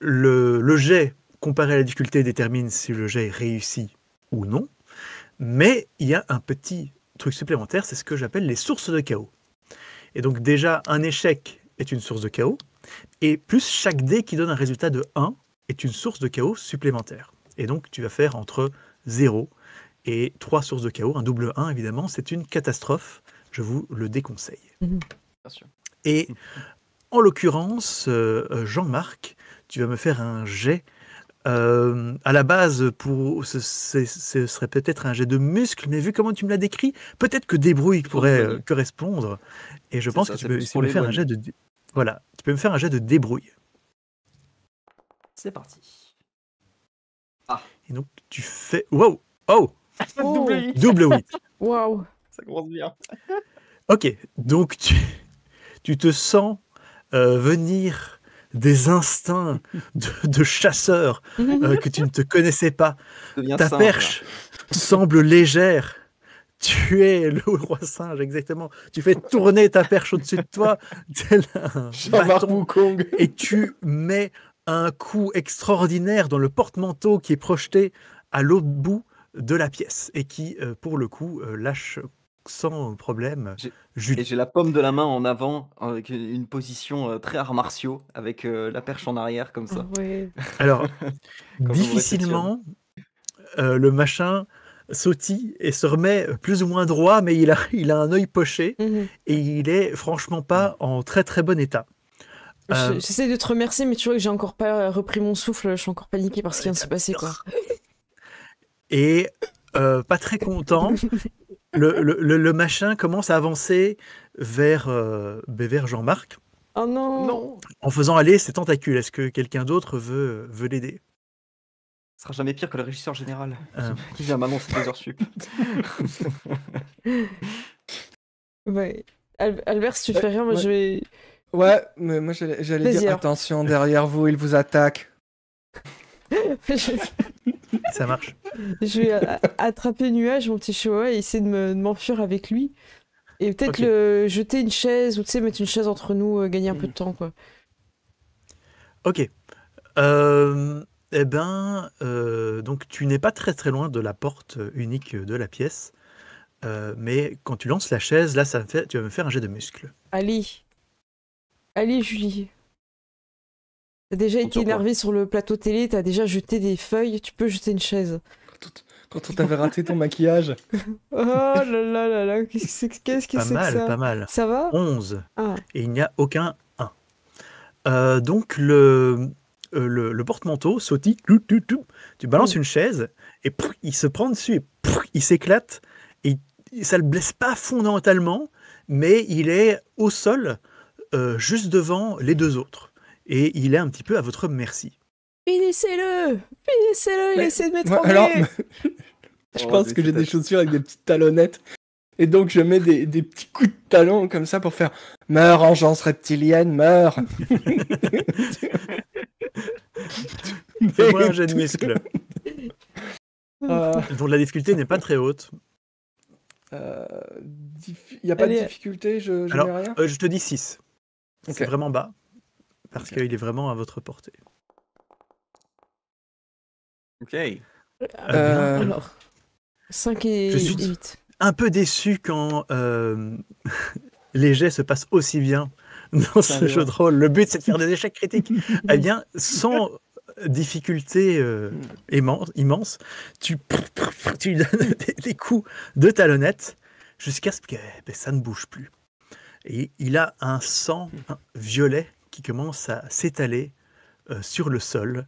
le jet comparé à la difficulté détermine si le jet est réussi ou non, mais il y a un petit truc supplémentaire, c'est ce que j'appelle les sources de chaos. Et donc déjà, un échec est une source de chaos, et plus chaque dé qui donne un résultat de 1 est une source de chaos supplémentaire. Et donc tu vas faire entre 0 et 3 sources de chaos, un double 1 évidemment, c'est une catastrophe, je vous le déconseille. Bien sûr. Et en l'occurrence, Jean-Marc, tu vas me faire un jet. À la base, ce serait peut-être un jet de muscle, mais vu comment tu me l'as décrit, peut-être que débrouille pourrait correspondre. Et je pense que tu peux me faire un jet de... Voilà, tu peux me faire un jet de débrouille. C'est parti. Et donc, tu fais... Wow! Oh! Oh, Double 8, Double 8. waouh. ça commence bien. Ok, donc tu te sens venir des instincts de chasseur que tu ne te connaissais pas. Ça devient Ta simple, perche semble légère. Tu es le roi singe, exactement. Tu fais tourner ta perche au-dessus de toi, tel un Jean-Marc bâton, Wukong. et tu mets un coup extraordinaire dans le porte-manteau qui est projeté à l'autre bout de la pièce et qui, pour le coup, lâche sans problème J'ai- Julie. Et j'ai la paume de la main en avant, avec une position très arts martiaux, avec la perche en arrière, comme Ah ça. ouais. Alors, Quand on me difficilement, le machin sautille et se remet plus ou moins droit, mais il a un œil poché Mhm. et il est franchement pas en très très bon état. J'essaie de te remercier, mais tu vois que j'ai encore pas repris mon souffle, je suis encore paniquée par ce qui vient de se passer, quoi. Et pas très content, le machin commence à avancer vers Jean-Marc Oh non. Non, en faisant aller ses tentacules. Est-ce que quelqu'un d'autre veut l'aider? ce sera jamais pire que le régisseur général Euh. qui vient m'annoncer 2 heures sup. Ouais. Albert, si tu fais rien, moi ouais. je vais... Ouais, mais moi j'allais Vas-y, dire alors. attention, derrière vous, il vous attaque. Ça marche. Je vais attraper Nuage, mon petit chihuahua, et essayer de m'enfuir avec lui. Et peut-être Ok. le jeter une chaise, ou tu sais, mettre une chaise entre nous, gagner un peu de temps, quoi. Ok. Donc tu n'es pas très très loin de la porte unique de la pièce, mais quand tu lances la chaise, là, tu vas me faire un jet de muscle. Allez. Allez, Julie. T'as déjà Compte été sur toi. énervée sur le plateau télé, t'as déjà jeté des feuilles, tu peux jeter une chaise. Quand on t'avait raté ton maquillage. Oh là là là là, qu'est-ce que c'est que ça? Pas mal. Ça va? 11. Ah, Et il n'y a aucun 1. Donc le porte-manteau sautille, tu balances Mm. une chaise, et il se prend dessus, et il s'éclate, et ça le blesse pas fondamentalement, mais il est au sol, juste devant les deux autres. Et il est un petit peu à votre merci. finissez-le! Finissez-le, il Mais- essaie de Ouais, m'étrangler! alors, je Oh, pense mais que j'ai c'est des pas- chaussures avec des petites talonnettes. Et donc je mets des petits coups de talon comme ça pour faire meurs, engeance reptilienne, meurs. Fais-moi un jet de muscle, Euh, dont la difficulté n'est pas très haute. y a pas Allez. de difficulté, je Alors, mets rien. je te dis 6. C'est Ok. vraiment bas, parce Ok. qu'il est vraiment à votre portée. Ok. Bien. Alors, 5 et Je suis- 8. Un peu déçu quand les jets se passent aussi bien dans ce mais jeu ouais. de rôle. Le but, c'est de faire des échecs critiques. Eh bien, sans difficulté immense, tu donnes des coups de talonnette jusqu'à ce que ça ne bouge plus. Et il a un sang violet qui commence à s'étaler sur le sol.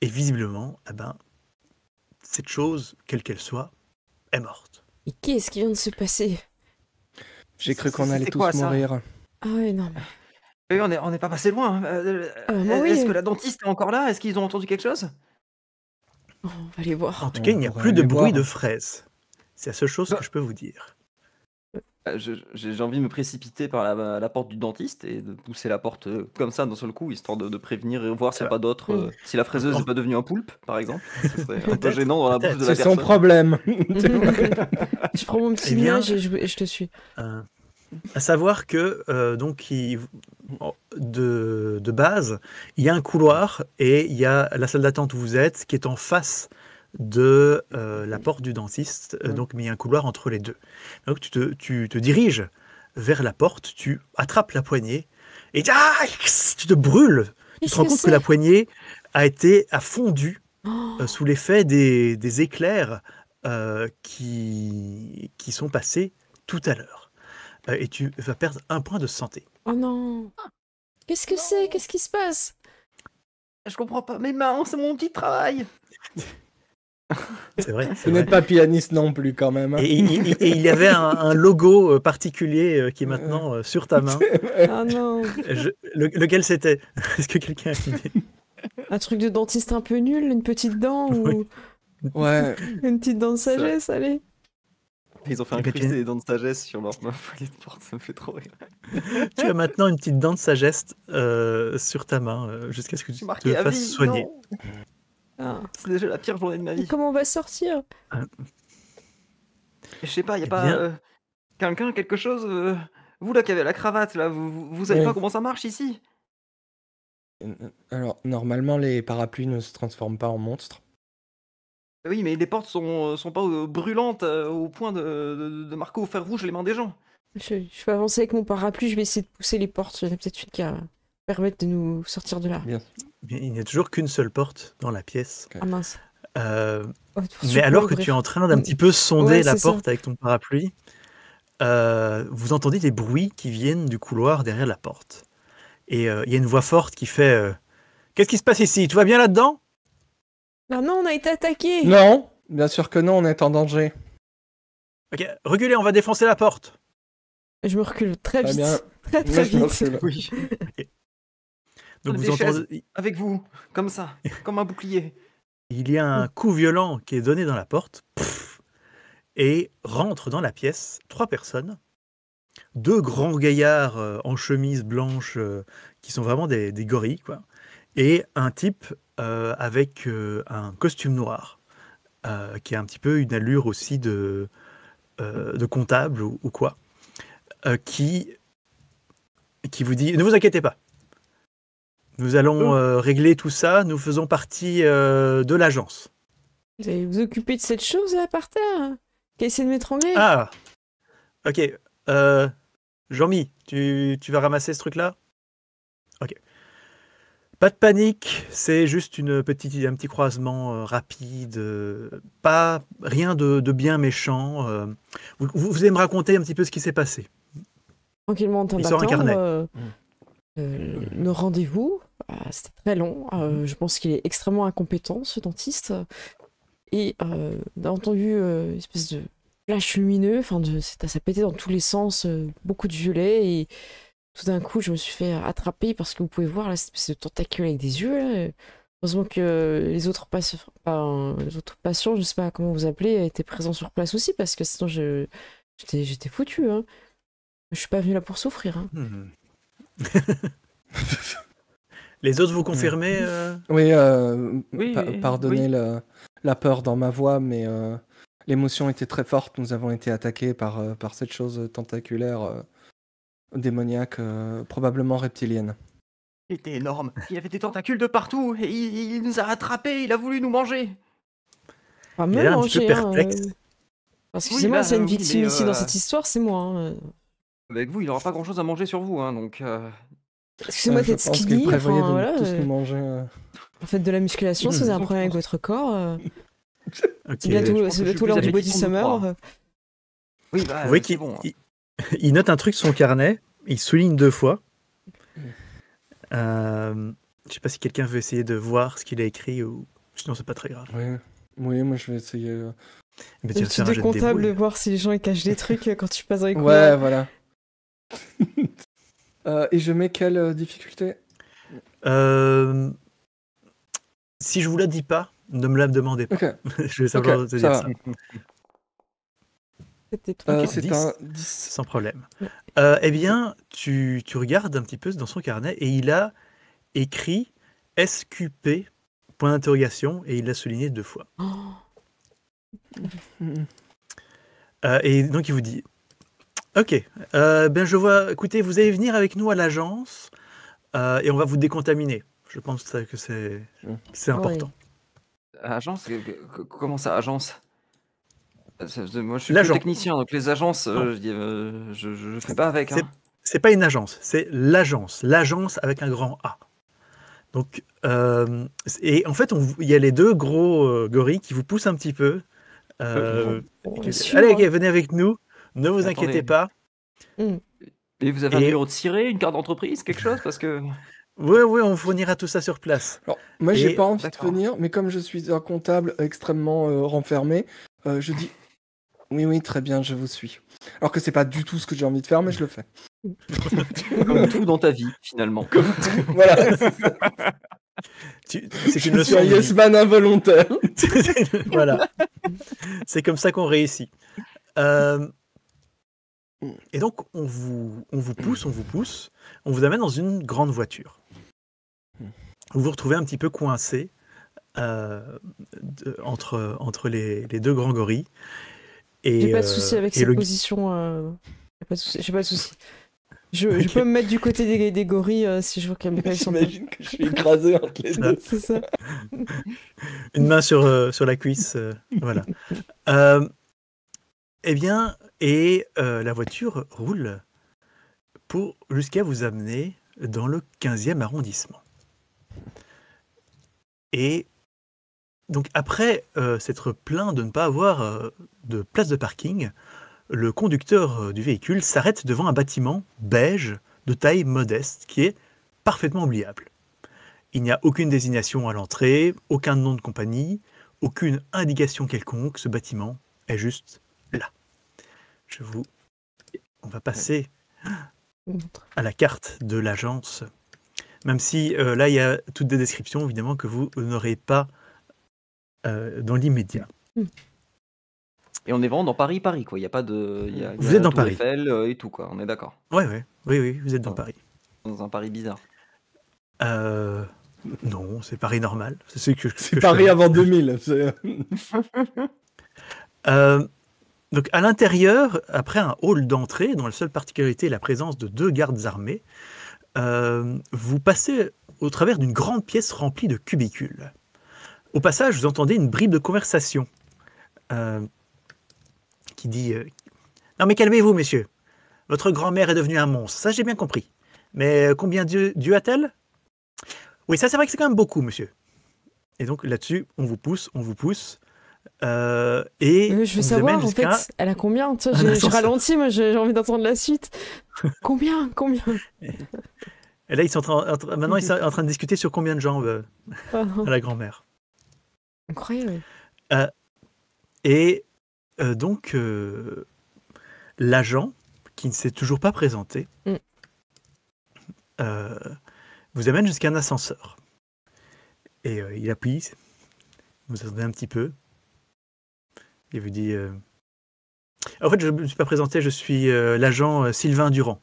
Et visiblement, cette chose, quelle qu'elle soit, est morte. Et qu'est-ce qui vient de se passer? J'ai cru qu'on C'était allait tous quoi, ça mourir. Ah ouais, non, mais... Oui, on n'est pas passé loin. moi, oui. Est-ce que la dentiste est encore là? Est-ce qu'ils ont entendu quelque chose? Oh, on va aller voir. En tout On cas, il n'y a pourrait plus de aller bruit voir. de fraises. C'est la seule chose que je peux vous dire. J'ai envie de me précipiter par la porte du dentiste et de pousser la porte comme ça d'un seul coup, histoire de prévenir et voir s'il n'y a pas d'autres. Mm. Si la fraiseuse Encore. n'est pas devenue un poulpe, par exemple. Ce serait un peu Peut-être, gênant dans la bouche peut-être. de la C'est son personne. problème. Je prends mon petit Eh bien- nuage et je te suis. À savoir que de base, il y a un couloir et il y a la salle d'attente où vous êtes qui est en face de la porte du dentiste. Donc, mais il y a un couloir entre les deux. Donc tu te diriges vers la porte, tu attrapes la poignée et tu te brûles. Tu te rends compte que la poignée a fondu Oh, sous l'effet des éclairs qui sont passés tout à l'heure. Et tu vas perdre 1 point de santé. oh non! Qu'est-ce que c'est? Qu'est-ce qui se passe? Je comprends pas. Mes mains, c'est mon petit travail. C'est vrai. Vous n'êtes pas pianiste non plus quand même. hein. Et il y avait un logo particulier qui est maintenant sur ta main. Ah non! Lequel c'était? Est-ce que quelqu'un a une idée? Un truc de dentiste un peu nul, une petite dent ou... Oui. Ouais, Une petite dent de sagesse, allez. Ils ont fait Eh ben, incruster des dents de sagesse sur leur foyer de porte, ça me fait trop rire. tu as maintenant une petite dent de sagesse sur ta main jusqu'à ce que tu C'est te marqué à fasses vie, soigner. non. Ah. C'est déjà la pire journée de ma Et vie. comment on va sortir? Je sais pas, y a Eh pas bien, quelqu'un, quelque chose vous là qui avez la cravate, là, vous savez Oui. pas comment ça marche ici? Alors, normalement, les parapluies ne se transforment pas en monstres. Oui, mais les portes sont pas brûlantes au point de marquer au fer rouge les mains des gens. Je vais avancer avec mon parapluie, je vais essayer de pousser les portes. Il y en a peut-être une qui va permettre de nous sortir de là. Bien. il n'y a toujours qu'une seule porte dans la pièce. Ah mince. Euh, Oh, mais alors que tu es en train d'un petit peu sonder Ouais, la c'est ça. porte avec ton parapluie, vous entendez des bruits qui viennent du couloir derrière la porte. Et il y a une voix forte qui fait Qu'est-ce qui se passe ici? Tout va bien là-dedans? Ah non, on a été attaqué. Non, bien sûr que non, on est en danger. Ok, reculez, on va défoncer la porte. Je me recule très Très vite. bien. Très Moi, je me vite. recule. Oui. Donc Des vous chaises. entendez, Avec vous, comme ça, comme un bouclier. il y a un coup violent qui est donné dans la porte, pff, et rentrent dans la pièce 3 personnes, 2 grands gaillards en chemise blanche qui sont vraiment des gorilles, quoi, et un type avec un costume noir, qui a un petit peu une allure aussi de comptable ou quoi, qui vous dit « Ne vous inquiétez pas, nous allons régler tout ça, nous faisons partie de l'agence. » Vous allez vous occuper de cette chose là par terre qui essaie de m'étrangler? Ah, ok. Jean-Mi, tu vas ramasser ce truc-là? Ok. Pas de panique, c'est juste un petit croisement rapide, pas rien de bien méchant. Vous allez me raconter un petit peu ce qui s'est passé. Tranquillement en train Il sort un carnet. d'attendre nos rendez-vous. C'était très long. Je pense qu'il est extrêmement incompétent, ce dentiste. Et on a entendu une espèce de flash lumineux. Enfin, ça pétait dans tous les sens, beaucoup de violet. Et tout d'un coup, je me suis fait attraper parce que vous pouvez voir là, cette espèce de tentacule avec des yeux. Là. Heureusement que les autres patients, je sais pas comment vous appelez, étaient présents sur place aussi parce que sinon j'étais foutu. Hein. Je suis pas venu là pour souffrir. Hein. Les autres, vous confirmez Oui, Oui, pardonnez la peur dans ma voix, mais l'émotion était très forte. Nous avons été attaqués par cette chose tentaculaire, démoniaque, probablement reptilienne. Il était énorme. Il y avait des tentacules de partout et il nous a rattrapés, il a voulu nous manger. Enfin, Il a me l'air un petit peu manger, perplexe. Excusez-moi, Oui, s'il y a une oui, victime mais, ici dans cette histoire, c'est moi. Hein. Avec vous, il n'aura pas grand-chose à manger sur vous, hein, donc... Excusez-moi Je d'être pense qu'il skinny, prévoyait enfin de voilà. tous nous manger. Faites de la musculation, si vous avez un problème avec votre corps. Ok. C'est bientôt, je pense c'est que je bientôt suis l'heure plus du body appétissant de summer. croire. Oui, bah, Vous voyez c'est qu'il bon. il note un truc sur son carnet, il souligne 2 fois. Je sais pas si quelqu'un veut essayer de voir ce qu'il a écrit ou sinon c'est pas très grave. Oui, moi je vais essayer. Mais tu vas Le faire un de jet de comptable de débrouille. voir si les gens ils cachent des trucs quand tu passes dans les Ouais, couloirs. voilà. Et je mets quelle difficulté? Si je vous la dis pas, ne me la demandez pas. Ok, Je vais simplement ok, te ça dire va. ça. C'était trop. C'est 10. un 10. Sans problème. Ouais. Eh bien, tu regardes un petit peu dans son carnet et il a écrit SQP, point d'interrogation, et il l'a souligné 2 fois. Et donc il vous dit Ok, ben je vois, écoutez, vous allez venir avec nous à l'agence et on va vous décontaminer. Je pense que c'est important. Agence comment ça, agence? Moi, je suis que L'agent. technicien, donc les agences, Non. je fais pas avec. Hein. C'est pas une agence, c'est l'agence avec un grand A. Donc, et en fait, il y a les 2 gros gorilles qui vous poussent un petit peu. Allez, ok, venez avec nous, ne vous inquiétez pas. Et vous avez un numéro de ciré, une carte d'entreprise, quelque chose? Parce que... Oui, on fournira tout ça sur place. Alors, moi, j'ai Et- pas envie de D'accord. venir, mais comme je suis un comptable extrêmement renfermé, je dis oui, très bien, je vous suis. Alors que c'est pas du tout ce que j'ai envie de faire, mais je le fais. Comme tout dans ta vie, finalement. Voilà. C'est une Je leçon suis un de yes vie. man involontaire. Voilà. C'est comme ça qu'on réussit. Euh, Et donc, on vous pousse, on vous amène dans une grande voiture. Vous vous retrouvez un petit peu coincé entre les deux grands gorilles. J'ai Et, pas de souci avec et cette le... position. J'ai pas de souci. Je Ok. peux me mettre du côté des gorilles si je vois qu'ils sont pas. J'imagine que je suis écrasé entre les deux. C'est ça. Une main sur la cuisse, voilà. Eh bien, la voiture roule jusqu'à vous amener dans le 15e arrondissement. Et donc après s'être plaint de ne pas avoir de place de parking, le conducteur du véhicule s'arrête devant un bâtiment beige de taille modeste qui est parfaitement oubliable. Il n'y a aucune désignation à l'entrée, aucun nom de compagnie, aucune indication quelconque, ce bâtiment est juste là. On va passer à la carte de l'agence, même si là il y a toutes des descriptions évidemment que vous n'aurez pas dans l'immédiat. Et on est vraiment dans Paris, quoi. Il y a pas de. Vous êtes dans Tour Paris. Eiffel et tout, quoi. On est d'accord. Oui, vous êtes dans Ouais. Paris. Dans un Paris bizarre. Non, c'est Paris normal. C'est celui que C'est je Paris connais. avant 2000. c'est- Donc à l'intérieur, après un hall d'entrée, dont la seule particularité est la présence de 2 gardes armés, vous passez au travers d'une grande pièce remplie de cubicules. Au passage, vous entendez une bribe de conversation qui dit non mais calmez-vous, messieurs. Votre grand-mère est devenue un monstre, ça j'ai bien compris. Mais combien Dieu a-t-elle? Oui, ça c'est vrai que c'est quand même beaucoup, monsieur. Et donc là-dessus, on vous pousse. Et Je veux on vous savoir, amène en jusqu'à fait, elle a combien? Tu un vois, je ascenseur. ralentis, moi j'ai envie d'entendre la suite. Combien? Et là, maintenant, ils sont en train de discuter sur combien de jambes Ah, à la grand-mère. incroyable. Et donc, l'agent, qui ne s'est toujours pas présenté, vous amène jusqu'à un ascenseur. Et il appuie, vous attendez un petit peu. Il vous dit en fait, je ne me suis pas présenté, je suis l'agent Sylvain Durand.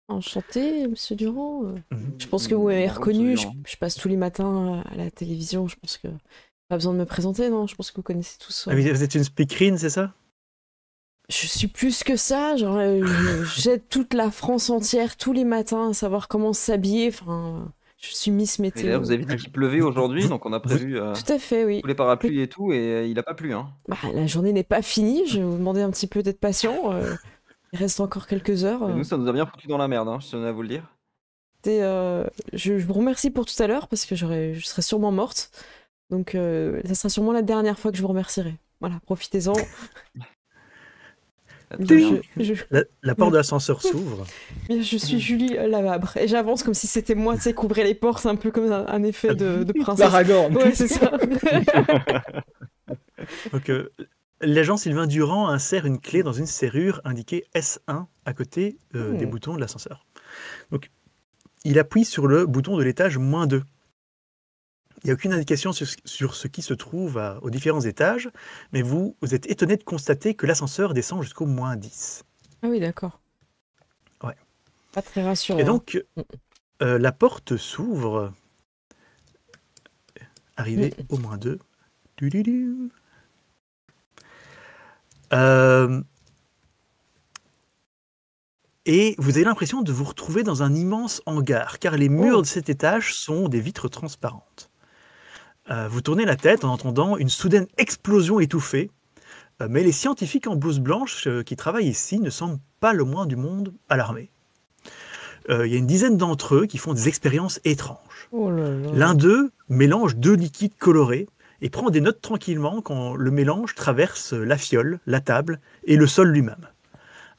Enchanté, monsieur Durand. Mhm. Je pense que vous m'avez Bonjour, reconnu. monsieur Je, Durand. je passe tous les matins à la télévision. Je pense que pas besoin de me présenter, non? Je pense que vous connaissez tous. Ah, mais vous êtes une speakerine, c'est ça? Je suis plus que ça. Genre, j'aide toute la France entière tous les matins à savoir comment s'habiller. Enfin, je suis Miss Et Météo. d'ailleurs, vous avez dit qu'il pleuvait aujourd'hui, donc on a prévu Tout à fait, oui. tous les parapluies et tout, et il a pas plu, hein. Bah, la journée n'est pas finie. Je vais vous demander un petit peu d'être patient. Il reste encore quelques heures. Et nous, ça nous a bien foutu dans la merde, hein, je tenais à vous le dire. Je vous remercie pour tout à l'heure parce que je serais sûrement morte. Donc, ça sera sûrement la dernière fois que je vous remercierai. Voilà, profitez-en. Très bien. La porte de l'ascenseur s'ouvre. Je suis Julie Lavabre et j'avance comme si c'était moi, tu sais, qu'ouvrir les portes, un peu comme un effet de princesse. L'Aragorn. Ouais, c'est ça. Donc, l'agent Sylvain Durand insère une clé dans une serrure indiquée S1 à côté des boutons de l'ascenseur. Donc, il appuie sur le bouton de l'étage -2. Il n'y a aucune indication sur ce qui se trouve aux différents étages, mais vous êtes étonné de constater que l'ascenseur descend jusqu'au -10. Ah oui, d'accord. Ouais. Pas très rassurant. Et donc, la porte s'ouvre. Arrivé au -2. Et vous avez l'impression de vous retrouver dans un immense hangar, car les murs de cet étage sont des vitres transparentes. Vous tournez la tête en entendant une soudaine explosion étouffée, mais les scientifiques en blouse blanche qui travaillent ici ne semblent pas le moins du monde alarmés. Il y a une dizaine d'entre eux qui font des expériences étranges. Oh là là. L'un d'eux mélange 2 liquides colorés et prend des notes tranquillement quand le mélange traverse la fiole, la table et le sol lui-même.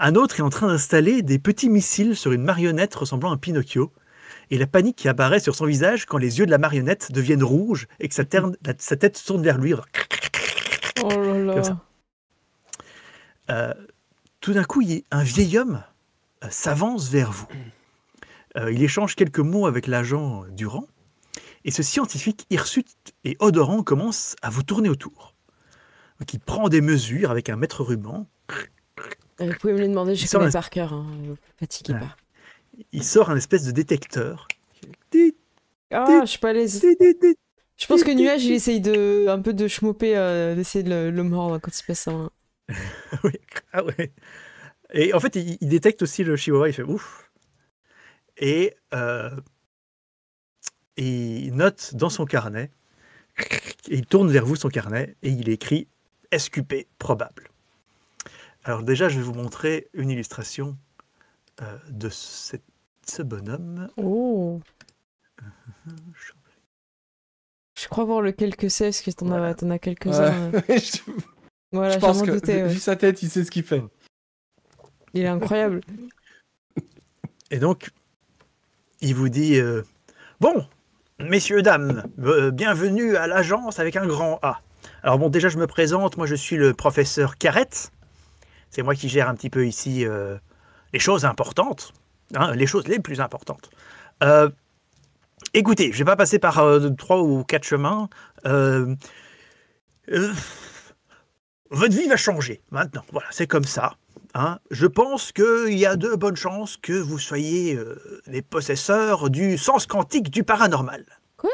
Un autre est en train d'installer des petits missiles sur une marionnette ressemblant à Pinocchio, et la panique qui apparaît sur son visage quand les yeux de la marionnette deviennent rouges et que sa tête tourne vers lui. Oh là là. Comme ça. Tout d'un coup, un vieil homme s'avance vers vous. Il échange quelques mots avec l'agent Durand, Et ce scientifique hirsute et odorant commence à vous tourner autour. Donc il prend des mesures avec un mètre ruban. Vous pouvez me les demander, je sort connais un- par cœur. Hein. Vous fatiguez Ouais. pas. Il sort un espèce de détecteur. Tit, Ah, je suis pas à l'aise. tit, tit, tit. Je pense que Nuage, il essaye un peu de schmopper, d'essayer de le mordre quand il se passe sa main. Oui. Ah ouais. Et en fait, il détecte aussi le chihuahua, il fait ouf. Et il note dans son carnet, et il tourne vers vous son carnet, et il écrit SQP probable. Alors déjà, je vais vous montrer une illustration de ce bonhomme. Oh. Je crois voir lequel que c'est, parce que t'en as quelques-uns. je Voilà, je pense j'en que, doutais, ouais. vu sa tête, il sait ce qu'il fait. Il est incroyable. Et donc, il vous dit bon, messieurs, dames, bienvenue à l'agence avec un grand A. Alors bon, déjà, je me présente, moi je suis le professeur Carrette. C'est moi qui gère un petit peu ici les choses importantes, hein, les choses les plus importantes. Écoutez, je ne vais pas passer par 3 ou 4 chemins. Votre vie va changer maintenant. Voilà, c'est comme ça. Hein. Je pense qu'il y a de bonnes chances que vous soyez les possesseurs du sens quantique du paranormal. Quoi?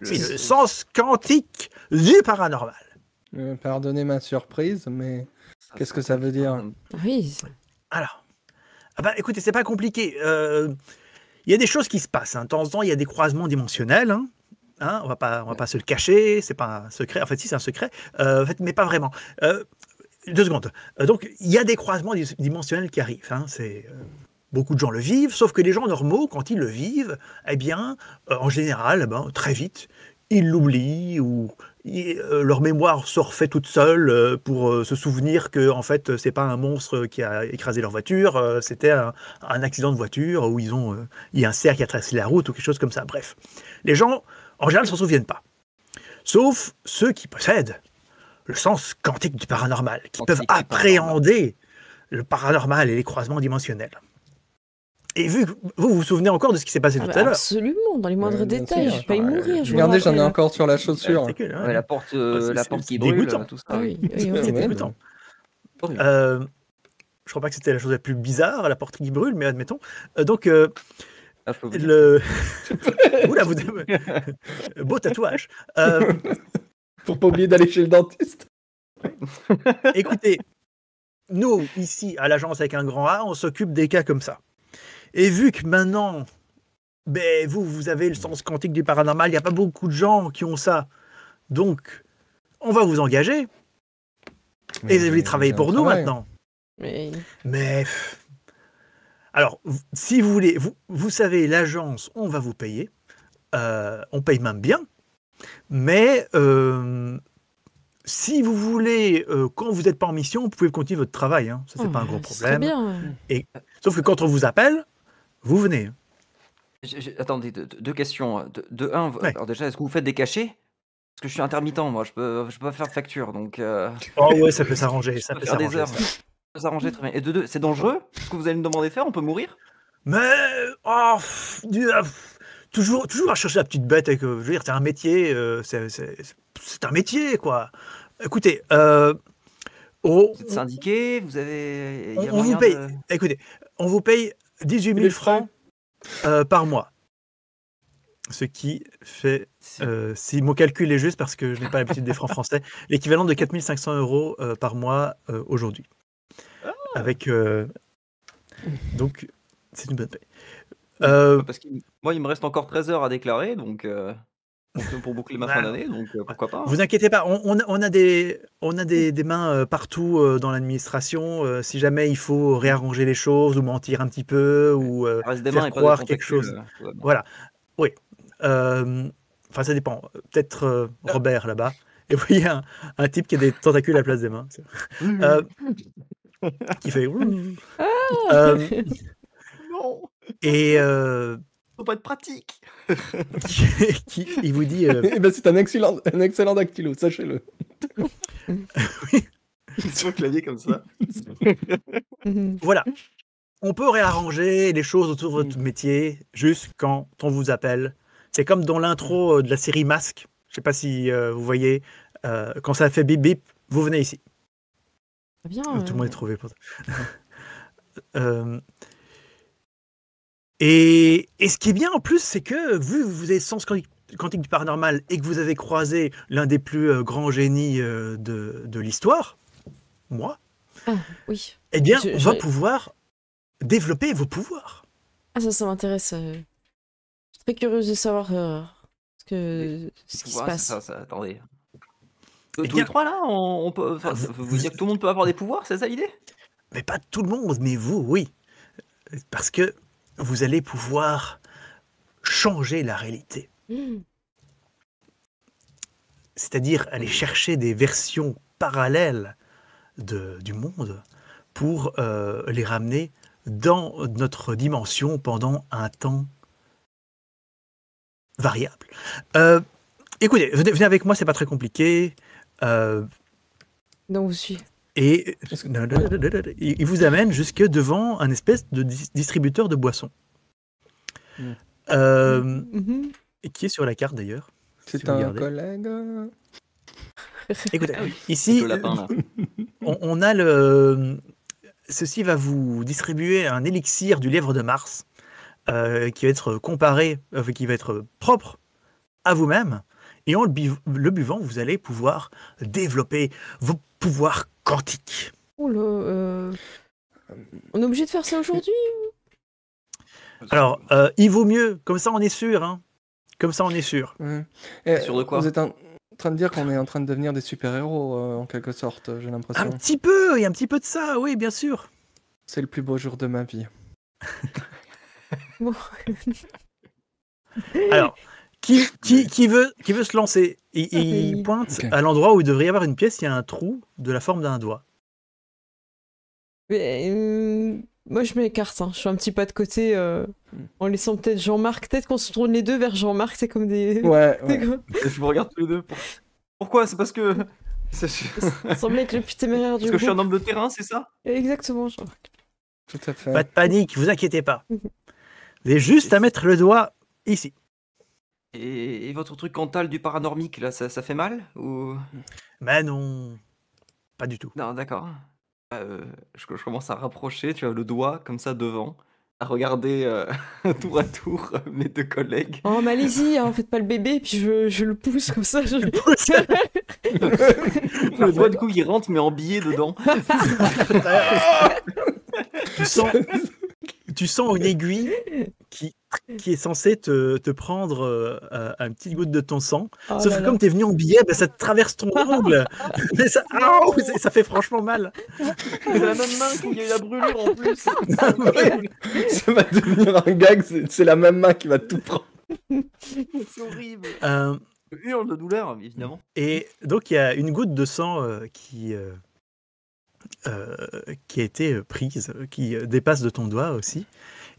Oui, le sens quantique du paranormal. Pardonnez ma surprise, mais qu'est-ce que ça veut dire? Ah oui. Alors, écoutez, c'est pas compliqué. Il y a des choses qui se passent. Hein. De temps en temps, il y a des croisements dimensionnels. Hein. Hein, on va pas se le cacher. C'est pas un secret. En fait, si, c'est un secret. Mais pas vraiment. 2 secondes. Donc, il y a des croisements dimensionnels qui arrivent. Hein. Beaucoup de gens le vivent, sauf que les gens normaux, quand ils le vivent, eh bien, en général, très vite, ils l'oublient ou leur mémoire se refait toute seule pour se souvenir que en fait, c'est pas un monstre qui a écrasé leur voiture, c'était un accident de voiture où il y a un cerf qui a traversé la route ou quelque chose comme ça. Bref, les gens, en général, ne s'en souviennent pas. Sauf ceux qui possèdent le sens quantique du paranormal, qui peuvent appréhender le paranormal et les croisements dimensionnels. Et vu que vous vous souvenez encore de ce qui s'est passé tout à l'heure. Absolument, dans les moindres bien détails, sûr. je vais pas y mourir. je vous Regardez, j'en ai rappelle. encore sur la chaussure. C'est cool, hein. Ouais, la porte c'est qui brûle, dégoûtant. tout ça. Ah oui, oui, oui. C'est Ouais, dégoûtant. Horrible. Je crois pas que c'était la chose la plus bizarre, la porte qui brûle, mais admettons. Donc, Ah, je peux vous dire. Oula, beau tatouage. Pour pas oublier d'aller chez le dentiste. Écoutez, nous, ici, à l'agence avec un grand A, on s'occupe des cas comme ça. Et vu que maintenant, vous avez le sens quantique du paranormal, il n'y a pas beaucoup de gens qui ont ça. Donc, on va vous engager. Et vous allez travailler pour nous maintenant. Mais alors, si vous voulez, vous savez, l'agence, on va vous payer. On paye même bien. Mais si vous voulez, quand vous n'êtes pas en mission, vous pouvez continuer votre travail. Hein. Ça, c'est pas un gros problème. Bien. Sauf que quand on vous appelle, vous venez. Attendez, 2 questions. De un, Ouais. alors déjà, est-ce que vous faites des cachets? Parce que je suis intermittent, moi, je peux pas faire de facture, donc Oh ouais, ça peut s'arranger. Ça peut peut faire des s'arranger. heures. Ça. Ça peut s'arranger très bien. Et de 2, c'est dangereux? Ce que vous allez me demander de faire, on peut mourir? Mais toujours à chercher la petite bête. Je veux dire, c'est un métier. C'est un métier, quoi. Écoutez, Vous êtes syndiqué? Vous avez... il y a on vous moyen paye. de- Écoutez, on vous paye 18 000 francs par mois. Ce qui fait, si mon calcul est juste, parce que je n'ai pas l'habitude des francs français, l'équivalent de 4 500 € par mois aujourd'hui. Avec, donc, c'est une bonne paye. Parce que moi, il me reste encore 13 heures à déclarer, donc pour boucler ma fin d'année, donc pourquoi pas. Vous inquiétez pas, on a des mains partout dans l'administration. Si jamais il faut réarranger les choses ou mentir un petit peu ou Ça reste des mains faire et pas croire des quelque chose. tentacules, tout va bien. Voilà. Oui. Enfin, ça dépend. Peut-être Robert là-bas. Et vous voyez un type qui a des tentacules à la place des mains. Qui fait. Non, Et faut pas être pratique. il vous dit. Eh ben, c'est un excellent dactylo, sachez-le. Sur le clavier comme ça. Voilà. On peut réarranger les choses autour de votre métier juste quand on vous appelle. C'est comme dans l'intro de la série Masque. Je sais pas si vous voyez, quand ça fait bip bip, vous venez ici. Très bien. Tout le monde est trouvé pour ça. Et ce qui est bien en plus, c'est que vu que vous avez sens quantique du paranormal et que vous avez croisé l'un des plus grands génies de l'histoire, moi, Oui. eh bien, on va pouvoir développer vos pouvoirs. Ah, ça m'intéresse. Je suis très curieuse de savoir ce qui se passe. Attendez. Eh Tous bien- les trois là, on peut. Enfin, ça veut vous dire que tout le monde peut avoir des pouvoirs, c'est ça l'idée? Mais pas tout le monde, mais vous, oui. Parce que vous allez pouvoir changer la réalité. Mmh. C'est-à-dire aller chercher des versions parallèles du monde pour les ramener dans notre dimension pendant un temps variable. Écoutez, venez avec moi, c'est pas très compliqué. Donc, vous suivez. Et il vous amène jusque devant un espèce de distributeur de boissons. Mhm. Et qui est sur la carte d'ailleurs. C'est si vous un regardez. collègue. Écoutez, Ah oui. ici, Le lapin là. on a le. Ceci va vous distribuer un élixir du lièvre de Mars qui va être comparé, qui va être propre à vous-même. Et en le buvant, vous allez pouvoir développer vos pouvoirs quantiques. Oh là, on est obligé de faire ça aujourd'hui? Alors, il vaut mieux, comme ça on est sûr. Hein. Comme ça on est sûr. Ouais. Sûr de quoi? Vous êtes en train de dire qu'on est en train de devenir des super-héros, en quelque sorte, j'ai Un l'impression. petit peu, il y a un petit peu de ça, oui, bien sûr. C'est le plus beau jour de ma vie. Bon. Alors, qui veut se lancer? Il pointe Ok. à l'endroit où il devrait y avoir une pièce, il y a un trou de la forme d'un doigt. Mais, moi, je m'écarte. Hein. Je fais un petit pas de côté en laissant peut-être Jean-Marc. Peut-être qu'on se tourne les deux vers Jean-Marc. C'est comme des. Ouais, des ouais. gars. Je vous regarde tous les deux. Pourquoi? C'est parce que. Ça semblait être le plus téméraire du Parce que je suis un groupe. homme de terrain, c'est ça? Exactement, Jean-Marc. Tout à fait. Pas de panique, vous inquiétez pas. Vous avez juste à mettre le doigt ici. Et votre truc cantal du paranormique là, ça fait mal? Ou. Mais non, pas du tout. Non, d'accord. Je commence à rapprocher, tu vois, le doigt comme ça devant, à regarder tour à tour mes deux collègues. Oh, mais allez-y, hein, faites pas le bébé. Puis je le pousse comme ça. Le doigt du coup qui rentre mais en billet dedans. Tu sens une aiguille qui est censée te prendre un petit goutte de ton sang. Oh Sauf là que là. comme t'es venu en billet, ben, ça te traverse ton ongle. Mais ça, ça fait franchement mal. C'est la même main qu'il y a eu la brûlure en plus. Ça va devenir un gag, c'est la même main qui va tout prendre. C'est horrible. Euh, Je hurle de douleur, évidemment. et donc il y a une goutte de sang qui a été prise, qui dépasse de ton doigt aussi.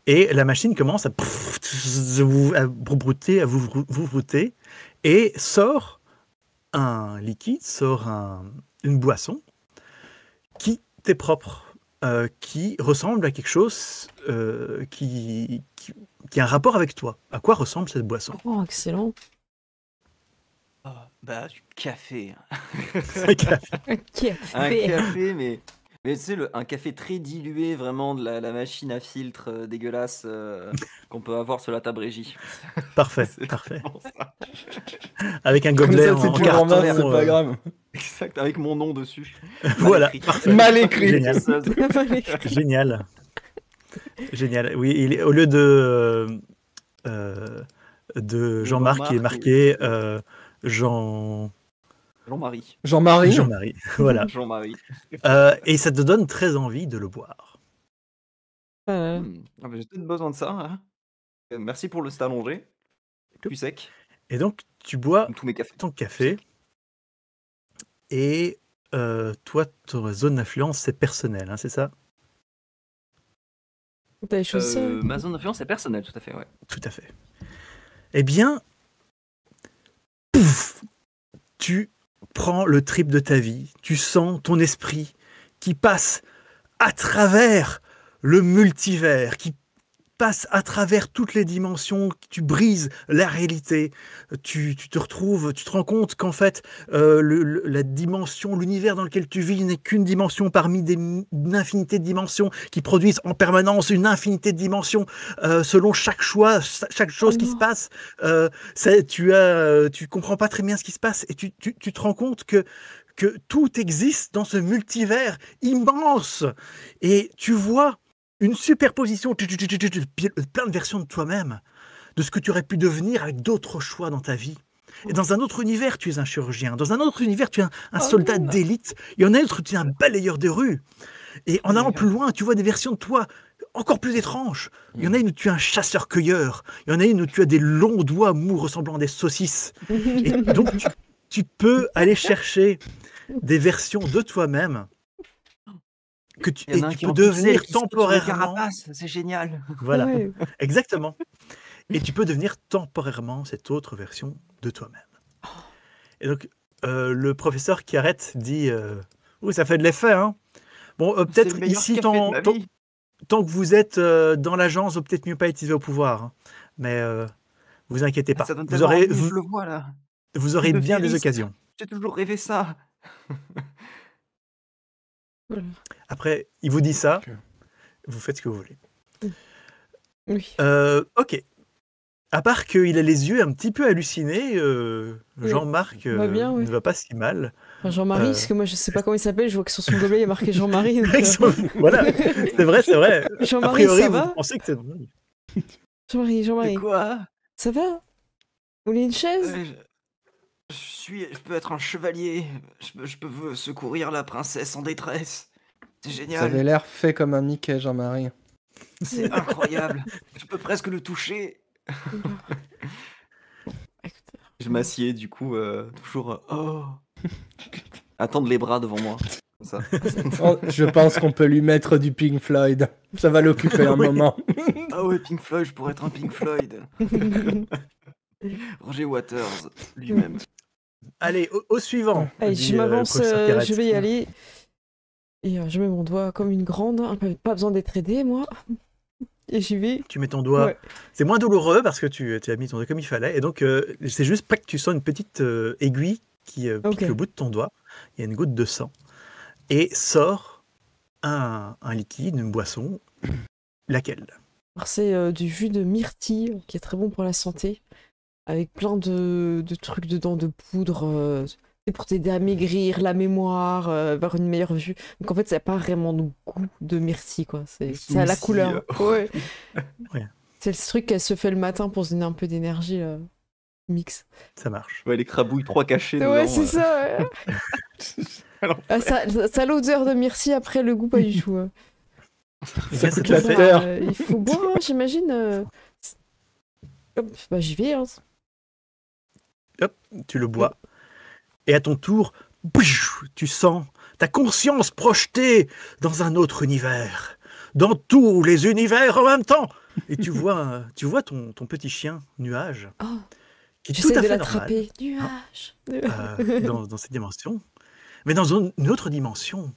Et la machine commence à brouter, à vous brouter, et sort un liquide, sort une boisson qui t'est propre, qui ressemble à quelque chose qui a un rapport avec toi. À quoi ressemble cette boisson? Oh, excellent. Bah, du café. Un café. Un café, mais tu sais, un café très dilué, vraiment de la machine à filtre dégueulasse qu'on peut avoir sur la table régie. Parfait, C'est parfait. vraiment ça. Avec un Comme gobelet ça, en c'est dur en carton. main, c'est pas grave. Exact, avec mon nom dessus. Voilà, écrit. parfait. Mal écrit. Génial. Génial. Génial. Oui, au lieu de Jean-Marc, il est marqué Jean-Marie. Jean-Marie. Jean-Marie. Voilà. Jean-Marie. Et ça te donne très envie de le boire. Euh, Ah bah, j'ai peut-être besoin de ça. Hein. Merci pour le stade allongé. Plus sec. Et donc, tu bois Comme tous mes cafés. ton café. Et toi, ta zone d'influence, c'est personnel, hein, c'est ça? T'as les choses seules. Ma zone d'influence est personnelle, tout à fait, ouais. Tout à fait. Eh bien, pouf, tu prends le trip de ta vie. Tu sens ton esprit qui passe à travers le multivers, qui passes à travers toutes les dimensions, tu brises la réalité, tu te retrouves, tu te rends compte qu'en fait, la dimension, l'univers dans lequel tu vis n'est qu'une dimension parmi une infinité de dimensions qui produisent en permanence une infinité de dimensions selon chaque choix, chaque chose qui se passe. Tu comprends pas très bien ce qui se passe et tu te rends compte que tout existe dans ce multivers immense et tu vois une superposition, plein de versions de toi-même, de ce que tu aurais pu devenir avec d'autres choix dans ta vie. Et dans un autre univers, tu es un chirurgien. Dans un autre univers, tu es un soldat d'élite. Il y en a un autre, tu es un balayeur de rue. Et en allant plus loin, tu vois des versions de toi encore plus étranges. Il y en a une où tu es un chasseur-cueilleur. Il y en a une où tu as des longs doigts mous ressemblant à des saucisses. Et donc, tu peux aller chercher des versions de toi-même que tu peux devenir temporairement. C'est génial. Voilà, exactement. Et tu peux devenir temporairement cette autre version de toi-même. Et donc, le professeur qui arrête dit oui, ça fait de l'effet, hein. Bon, peut-être ici, tant que vous êtes dans l'agence, vaut peut-être mieux pas utiliser au pouvoir. Hein. Mais vous inquiétez pas. Vous aurez bien des occasions. J'ai toujours rêvé ça. Après, il vous dit ça, vous faites ce que vous voulez. Oui. Ok. À part qu'il a les yeux un petit peu hallucinés, Jean-Marc ne va pas si mal. Enfin, Jean-Marie, parce que moi je sais pas comment il s'appelle, je vois que sur son gobelet il y a marqué Jean-Marie. Donc, voilà, c'est vrai. Jean-Marie, a priori, ça vous va pensez que c'est normal. Jean-Marie. Quoi? Ça va? Vous voulez une chaise? Je peux être un chevalier. Je peux secourir la princesse en détresse. C'est génial. Ça avait l'air fait comme un Mickey, Jean-Marie. C'est incroyable. Je peux presque le toucher. Je m'assieds du coup, toujours attendre les bras devant moi. Comme ça. Je pense qu'on peut lui mettre du Pink Floyd. Ça va l'occuper un moment. Ah ouais, Pink Floyd, je pourrais être un Pink Floyd. Roger Waters lui-même. Allez, au suivant. Allez, je m'avance, je vais y aller. Et je mets mon doigt comme une grande. Pas besoin d'être aidé, moi. Et j'y vais. Tu mets ton doigt. Ouais. C'est moins douloureux parce que tu as mis ton doigt comme il fallait. Et donc, c'est juste près que tu sens une petite aiguille qui pique le bout de ton doigt. Il y a une goutte de sang. Et sort un liquide, une boisson. Laquelle? Alors, c'est du jus de myrtille qui est très bon pour la santé. Avec plein de trucs dedans, de poudre. C'est pour t'aider à maigrir, la mémoire, avoir une meilleure vue. Donc en fait, ça n'a pas vraiment de goût de myrtille, quoi. C'est à la couleur. Ouais. C'est le truc qu'elle se fait le matin pour se donner un peu d'énergie. Mix. Ça marche. Ouais, les crabouilles 3 cachées. Ouais, dedans, c'est ça. Ouais. Ça a l'odeur de myrtille, après le goût pas du tout. Ça coûte la terre. Il faut boire, hein, j'imagine. Bah j'y vais. Hein. Hop, tu le bois. Et à ton tour, tu sens ta conscience projetée dans un autre univers, dans tous les univers en même temps. Et tu vois ton petit chien, Nuage, qui est tout à fait l'attraper. Nuage. Dans cette dimension. Mais dans une autre dimension,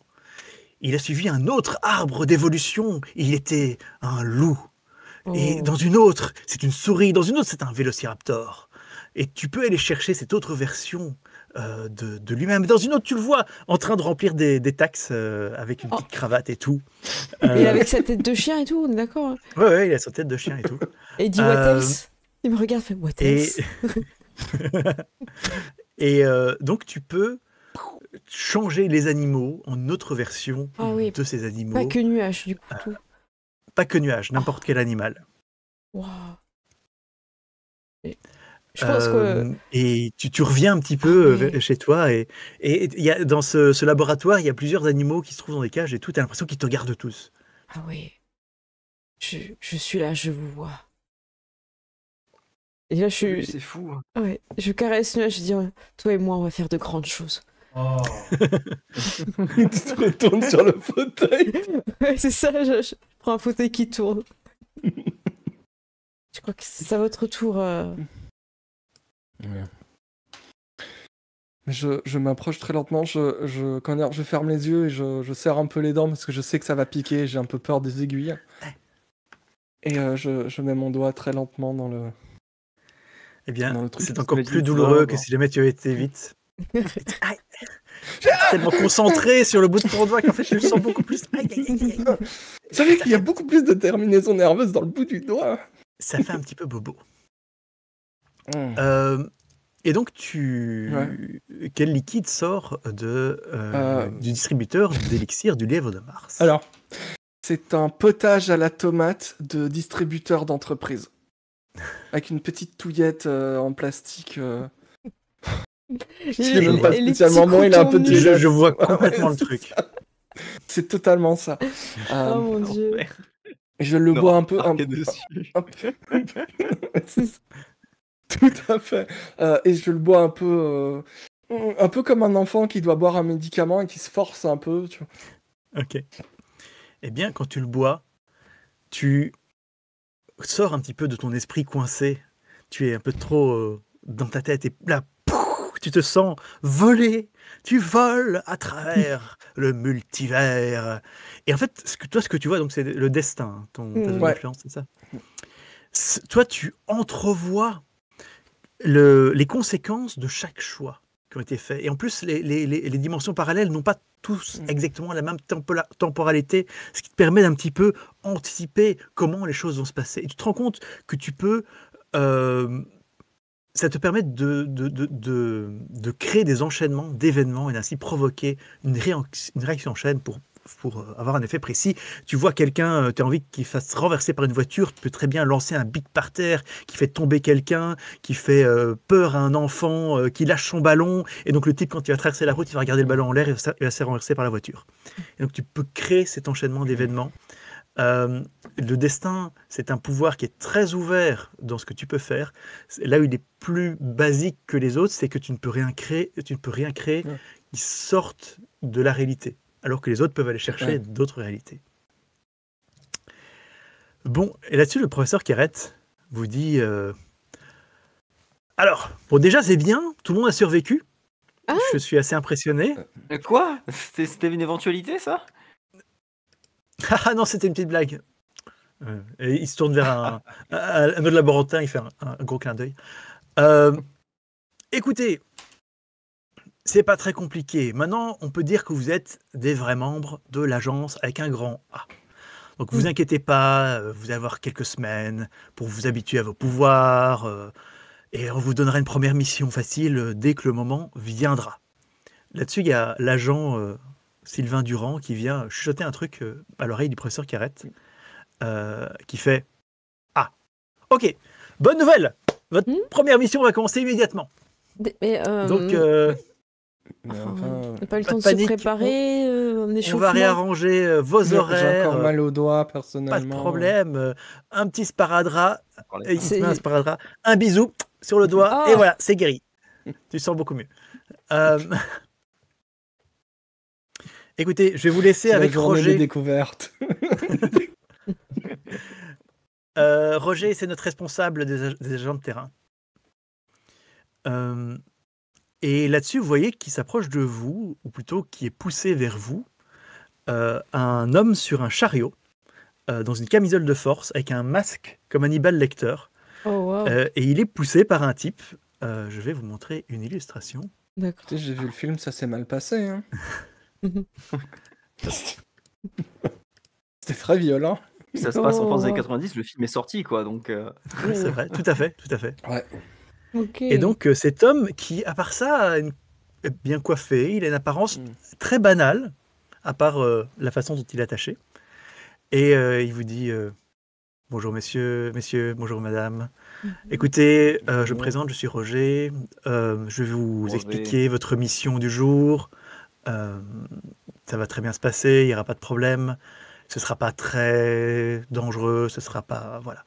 il a suivi un autre arbre d'évolution. Il était un loup. Et dans une autre, c'est une souris. Dans une autre, c'est un vélociraptor. Et tu peux aller chercher cette autre version de lui-même. Dans une autre, tu le vois en train de remplir des taxes avec une petite cravate et tout. Et avec sa tête de chien et tout, on est d'accord? Ouais, il a sa tête de chien et tout. Et il dit what else? Il me regarde, fait what else? Et donc tu peux changer les animaux en autre version de ces animaux. Pas que Nuage, du coup. Tout. Pas que Nuage, n'importe quel animal. Wow. Je pense que... Et tu reviens un petit peu chez toi et y a, dans ce laboratoire, il y a plusieurs animaux qui se trouvent dans des cages et tout. T'as l'impression qu'ils te regardent tous. Ah oui. Je suis là, je vous vois. Et là, C'est fou. Hein. Ouais, je caresse Nuage, je dis toi et moi, on va faire de grandes choses. Oh. Tu te retournes sur le fauteuil. Ouais, c'est ça, je prends un fauteuil qui tourne. Je crois que c'est à votre tour. Ouais. Je m'approche très lentement, je ferme les yeux et je serre un peu les dents parce que je sais que ça va piquer, j'ai un peu peur des aiguilles. Et je mets mon doigt très lentement dans le... Eh bien, Dans le truc. c'est encore Vas-y, plus tu douloureux vas que voir. si jamais tu avais été vite. Aïe. J'étais tellement concentré sur le bout de ton doigt qu'en fait, je le sens beaucoup plus. Aïe, aïe, aïe, aïe. Vous savez qu'il y a beaucoup plus de terminaisons nerveuses dans le bout du doigt. Ça fait un petit peu bobo. Mmh. Et donc, quel liquide sort du distributeur d'élixir du lièvre de Mars? Alors, c'est un potage à la tomate de distributeur d'entreprise. Avec une petite touillette en plastique. Il est même pas les spécialement petits bon, il a un peu de croutons gélade. Je vois Ouais, complètement le c'est truc. ça. C'est totalement ça. Oh mon dieu. Je le bois un peu. Dessus. C'est ça. Tout à fait. Et je le bois un peu comme un enfant qui doit boire un médicament et qui se force un peu. Tu vois. Ok. Eh bien, quand tu le bois, tu sors un petit peu de ton esprit coincé. Tu es un peu trop dans ta tête et là, pouf, tu te sens voler. Tu voles à travers le multivers. Et en fait, ce que tu vois, donc c'est le destin, ta zone Ouais. d'influence, c'est ça. Toi, tu entrevois les conséquences de chaque choix qui ont été faits. Et en plus, les dimensions parallèles n'ont pas tous exactement la même temporalité, ce qui te permet d'un petit peu anticiper comment les choses vont se passer. Et tu te rends compte que tu peux... ça te permet de créer des enchaînements d'événements et ainsi provoquer une réaction en chaîne pour avoir un effet précis. Tu vois quelqu'un, tu as envie qu'il fasse renverser par une voiture, tu peux très bien lancer un bic par terre qui fait tomber quelqu'un, qui fait peur à un enfant, qui lâche son ballon, et donc le type, quand il va traverser la route, il va regarder le ballon en l'air et il va se faire renverser par la voiture. Et donc tu peux créer cet enchaînement d'événements. Le destin, c'est un pouvoir qui est très ouvert dans ce que tu peux faire. Là où il est plus basique que les autres, c'est que tu ne peux rien créer qui sorte de la réalité, alors que les autres peuvent aller chercher d'autres réalités. Bon, et là-dessus, le professeur Keret vous dit alors, bon, déjà, c'est bien, tout le monde a survécu. Ah. Je suis assez impressionné. Quoi? C'était une éventualité, ça? Ah non, c'était une petite blague. Et il se tourne vers un autre laborantin, il fait un gros clin d'œil. Écoutez, c'est pas très compliqué. Maintenant, on peut dire que vous êtes des vrais membres de l'agence avec un grand A. Donc, vous inquiétez pas, vous allez avoir quelques semaines pour vous habituer à vos pouvoirs, et on vous donnera une première mission facile dès que le moment viendra. Là-dessus, il y a l'agent Sylvain Durand qui vient chuchoter un truc à l'oreille du professeur Keret, qui fait « Ah, ok, bonne nouvelle, votre première mission va commencer immédiatement. » Mais Donc, on n'a pas eu le pas temps de de se panique. préparer, un on échauffement. va réarranger vos J'ai horaires. encore mal au doigt, personnellement. Pas de problème. Un petit sparadrap, il te C'est- met un sparadrap, un bisou sur le doigt, Oh. et voilà, c'est guéri. Tu te sens beaucoup mieux. Écoutez, je vais vous laisser C'est avec la journée des Roger. découvertes. Roger, c'est notre responsable des agents de terrain. Et là-dessus, vous voyez qu'il s'approche de vous, ou plutôt qui est poussé vers vous, un homme sur un chariot, dans une camisole de force, avec un masque comme Hannibal Lecter. Oh wow. Et il est poussé par un type. Je vais vous montrer une illustration. D'accord. Tu sais, j'ai vu le film, ça s'est mal passé. Hein. C'était très violent. Ça se passe en fin des Oh. années 90, le film est sorti, quoi, donc... Oui, c'est vrai, tout à fait, tout à fait. Ouais. Ok. Et donc, cet homme qui, à part ça, est bien coiffé, il a une apparence très banale, à part la façon dont il est attaché. Et il vous dit bonjour messieurs, bonjour madame. Écoutez, je me présente, je suis Roger. Je vais vous Roger. expliquer votre mission du jour. Ça va très bien se passer, il n'y aura pas de problème. Ce ne sera pas très dangereux, ce sera pas... Voilà.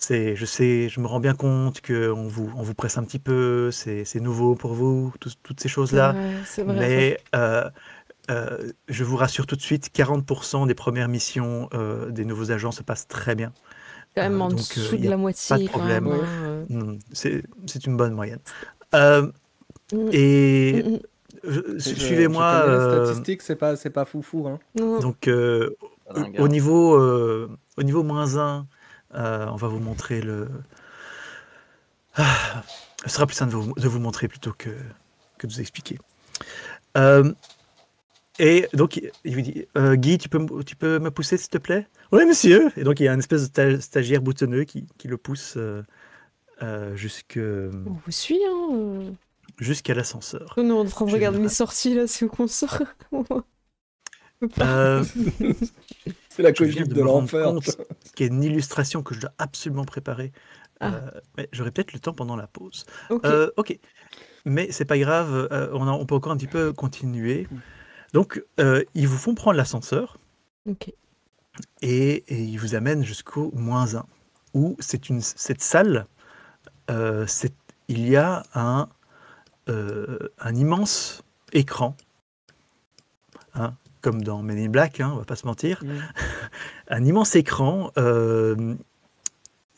Je sais, je me rends bien compte qu'on vous presse un petit peu, c'est nouveau pour vous, toutes ces choses-là. C'est vrai. Mais je vous rassure tout de suite, 40% des premières missions des nouveaux agents se passent très bien. Quand même en donc, dessous y de a la moitié. pas de problème. Quand même, hein, C'est une bonne moyenne. Mm. Et suivez-moi. Je connais les statistiques, c'est pas foufou. Hein. Non. Donc, dingue, au hein. niveau -1, On va vous montrer le... Ah, ce sera plus simple de vous montrer plutôt que de vous expliquer. Et donc, il vous dit, Guy, tu peux me pousser, s'il te plaît? Oui, monsieur. Et donc, il y a une espèce de stagiaire boutonneux qui le pousse On vous suit, hein. jusqu'à l'ascenseur. Nous, on est en train de Je regarder vais- les sorties, là, c'est où qu'on sort. Euh, C'est la je viens conduite de de me rendre l'enfer. compte qu'il y a une illustration que je dois absolument préparer. Ah. Mais j'aurai peut-être le temps pendant la pause. Ok. Ok. Mais c'est pas grave, on peut encore un petit peu continuer. Donc, ils vous font prendre l'ascenseur Ok. et ils vous amènent jusqu'au -1, où cette salle, il y a un immense écran, hein, comme dans Men in Black, hein, on va pas se mentir, un immense écran,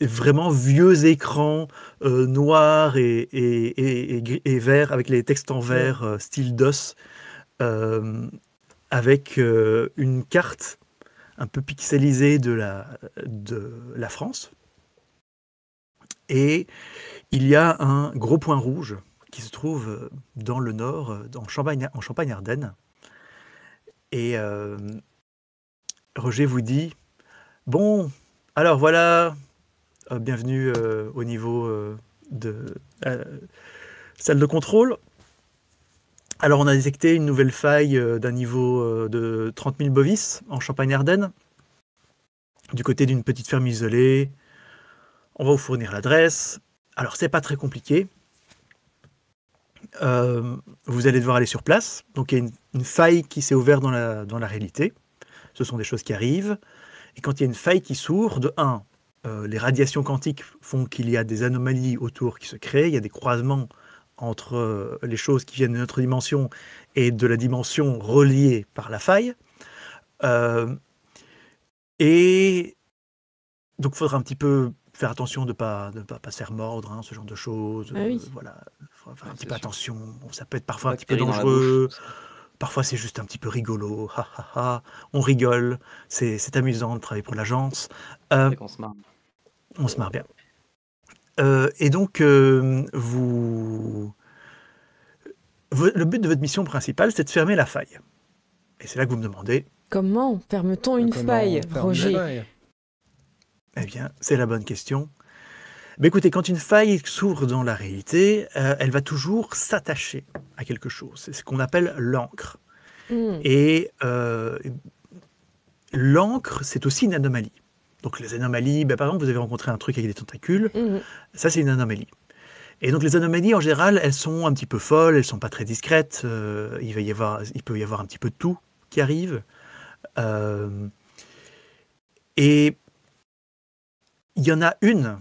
vraiment vieux écran noir et vert, avec les textes en vert, style DOS, avec une carte un peu pixelisée de la France. Et il y a un gros point rouge qui se trouve dans le nord, en Champagne-Ardenne. Et Roger vous dit, bon, alors voilà, bienvenue au niveau de salle de contrôle. Alors on a détecté une nouvelle faille d'un niveau de 30 000 bovis en Champagne-Ardenne, du côté d'une petite ferme isolée. On va vous fournir l'adresse. Alors c'est pas très compliqué. Vous allez devoir aller sur place. Donc il y a une faille qui s'est ouverte dans la réalité. Ce sont des choses qui arrivent. Et quand il y a une faille qui s'ouvre, de 1, les radiations quantiques font qu'il y a des anomalies autour qui se créent. Il y a des croisements entre les choses qui viennent de notre dimension et de la dimension reliée par la faille. Et donc il faudra un petit peu faire attention de ne pas se faire mordre, hein, ce genre de choses. Ah oui. Voilà, il faut faire un petit c'est peu sûr. attention. Bon, ça peut être parfois un petit peu Bactéries dans la dangereux. bouche. Parfois, c'est juste un petit peu rigolo. Ha, ha, ha. On rigole. C'est amusant de travailler pour l'agence. C'est qu'on se marre. On se marre bien. Et donc, le but de votre mission principale, c'est de fermer la faille. Et c'est là que vous me demandez, Comment ferme-t-on une Comment faille, faire une Roger? faille eh bien, c'est la bonne question. Mais écoutez, quand une faille s'ouvre dans la réalité, elle va toujours s'attacher à quelque chose. C'est ce qu'on appelle l'encre. Hmm. Et l'encre, c'est aussi une anomalie. Donc les anomalies, par exemple, vous avez rencontré un truc avec des tentacules, Mhm. ça c'est une anomalie. Et donc les anomalies, en général, elles sont un petit peu folles, elles sont pas très discrètes, il peut y avoir un petit peu de tout qui arrive. Et il y en a une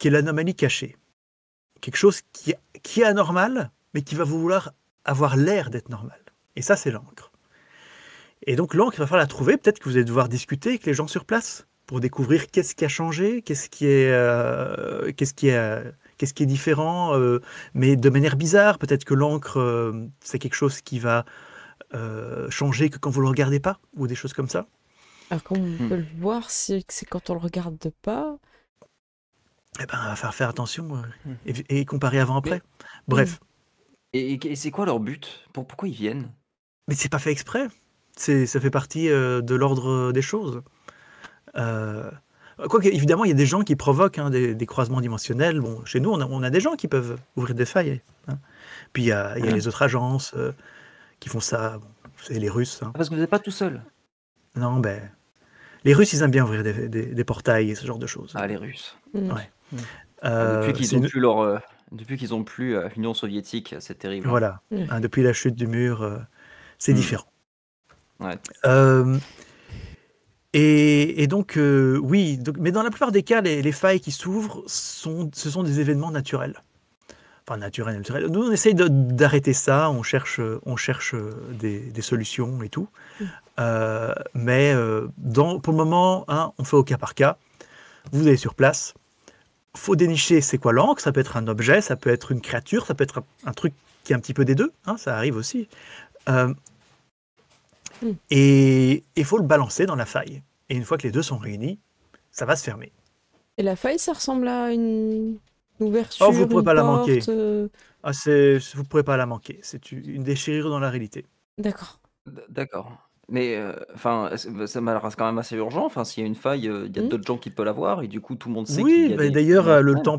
qui est l'anomalie cachée. Quelque chose qui est anormal, mais qui va vouloir avoir l'air d'être normal. Et ça, c'est l'encre. Et donc l'encre, il va falloir la trouver. Peut-être que vous allez devoir discuter avec les gens sur place pour découvrir qu'est-ce qui a changé, qu'est-ce qui est différent, mais de manière bizarre. Peut-être que l'encre, c'est quelque chose qui va changer que quand vous ne le regardez pas, ou des choses comme ça. Alors comment on peut le voir si c'est quand on le regarde pas? Eh ben, il va falloir faire attention et comparer avant-après. Bref. Et c'est quoi leur but? Pourquoi ils viennent? Mais c'est pas fait exprès. Ça fait partie de l'ordre des choses. Quoique, évidemment, il y a des gens qui provoquent des croisements dimensionnels. Bon, chez nous, on a des gens qui peuvent ouvrir des failles. Hein. Puis il y a les autres agences qui font ça. Bon, c'est les Russes. Hein. Parce que vous n'êtes pas tout seul. Non, les Russes, ils aiment bien ouvrir des portails et ce genre de choses. Ah, les Russes. Hmm. Ouais. Depuis qu'ils ont plus l'Union soviétique, c'est terrible. Voilà. Ouais. Hein, depuis la chute du mur, c'est différent. Ouais. Et donc, oui, mais dans la plupart des cas, les failles qui s'ouvrent, ce sont des événements naturels. Enfin, naturels. Nous, on essaye d'arrêter ça, on cherche des solutions et tout. Mais pour le moment, hein, on fait au cas par cas. Vous allez sur place. Il faut dénicher c'est quoi l'encre. Ça peut être un objet, ça peut être une créature, ça peut être un truc qui est un petit peu des deux. Hein, ça arrive aussi. Et il faut le balancer dans la faille. Et une fois que les deux sont réunis, ça va se fermer. Et la faille, ça ressemble à une ouverture, Oh, vous pourrez une pas la porte, manquer. Ah, vous pourrez pas la manquer. C'est une déchirure dans la réalité. D'accord. D'accord. Mais enfin, ça m'a l'air quand même assez urgent. Enfin, s'il y a une faille, il y a Hmm. d'autres gens qui peuvent la voir et du coup, tout le monde sait qu'il Oui, y a bah, des d'ailleurs, gens le problème. temps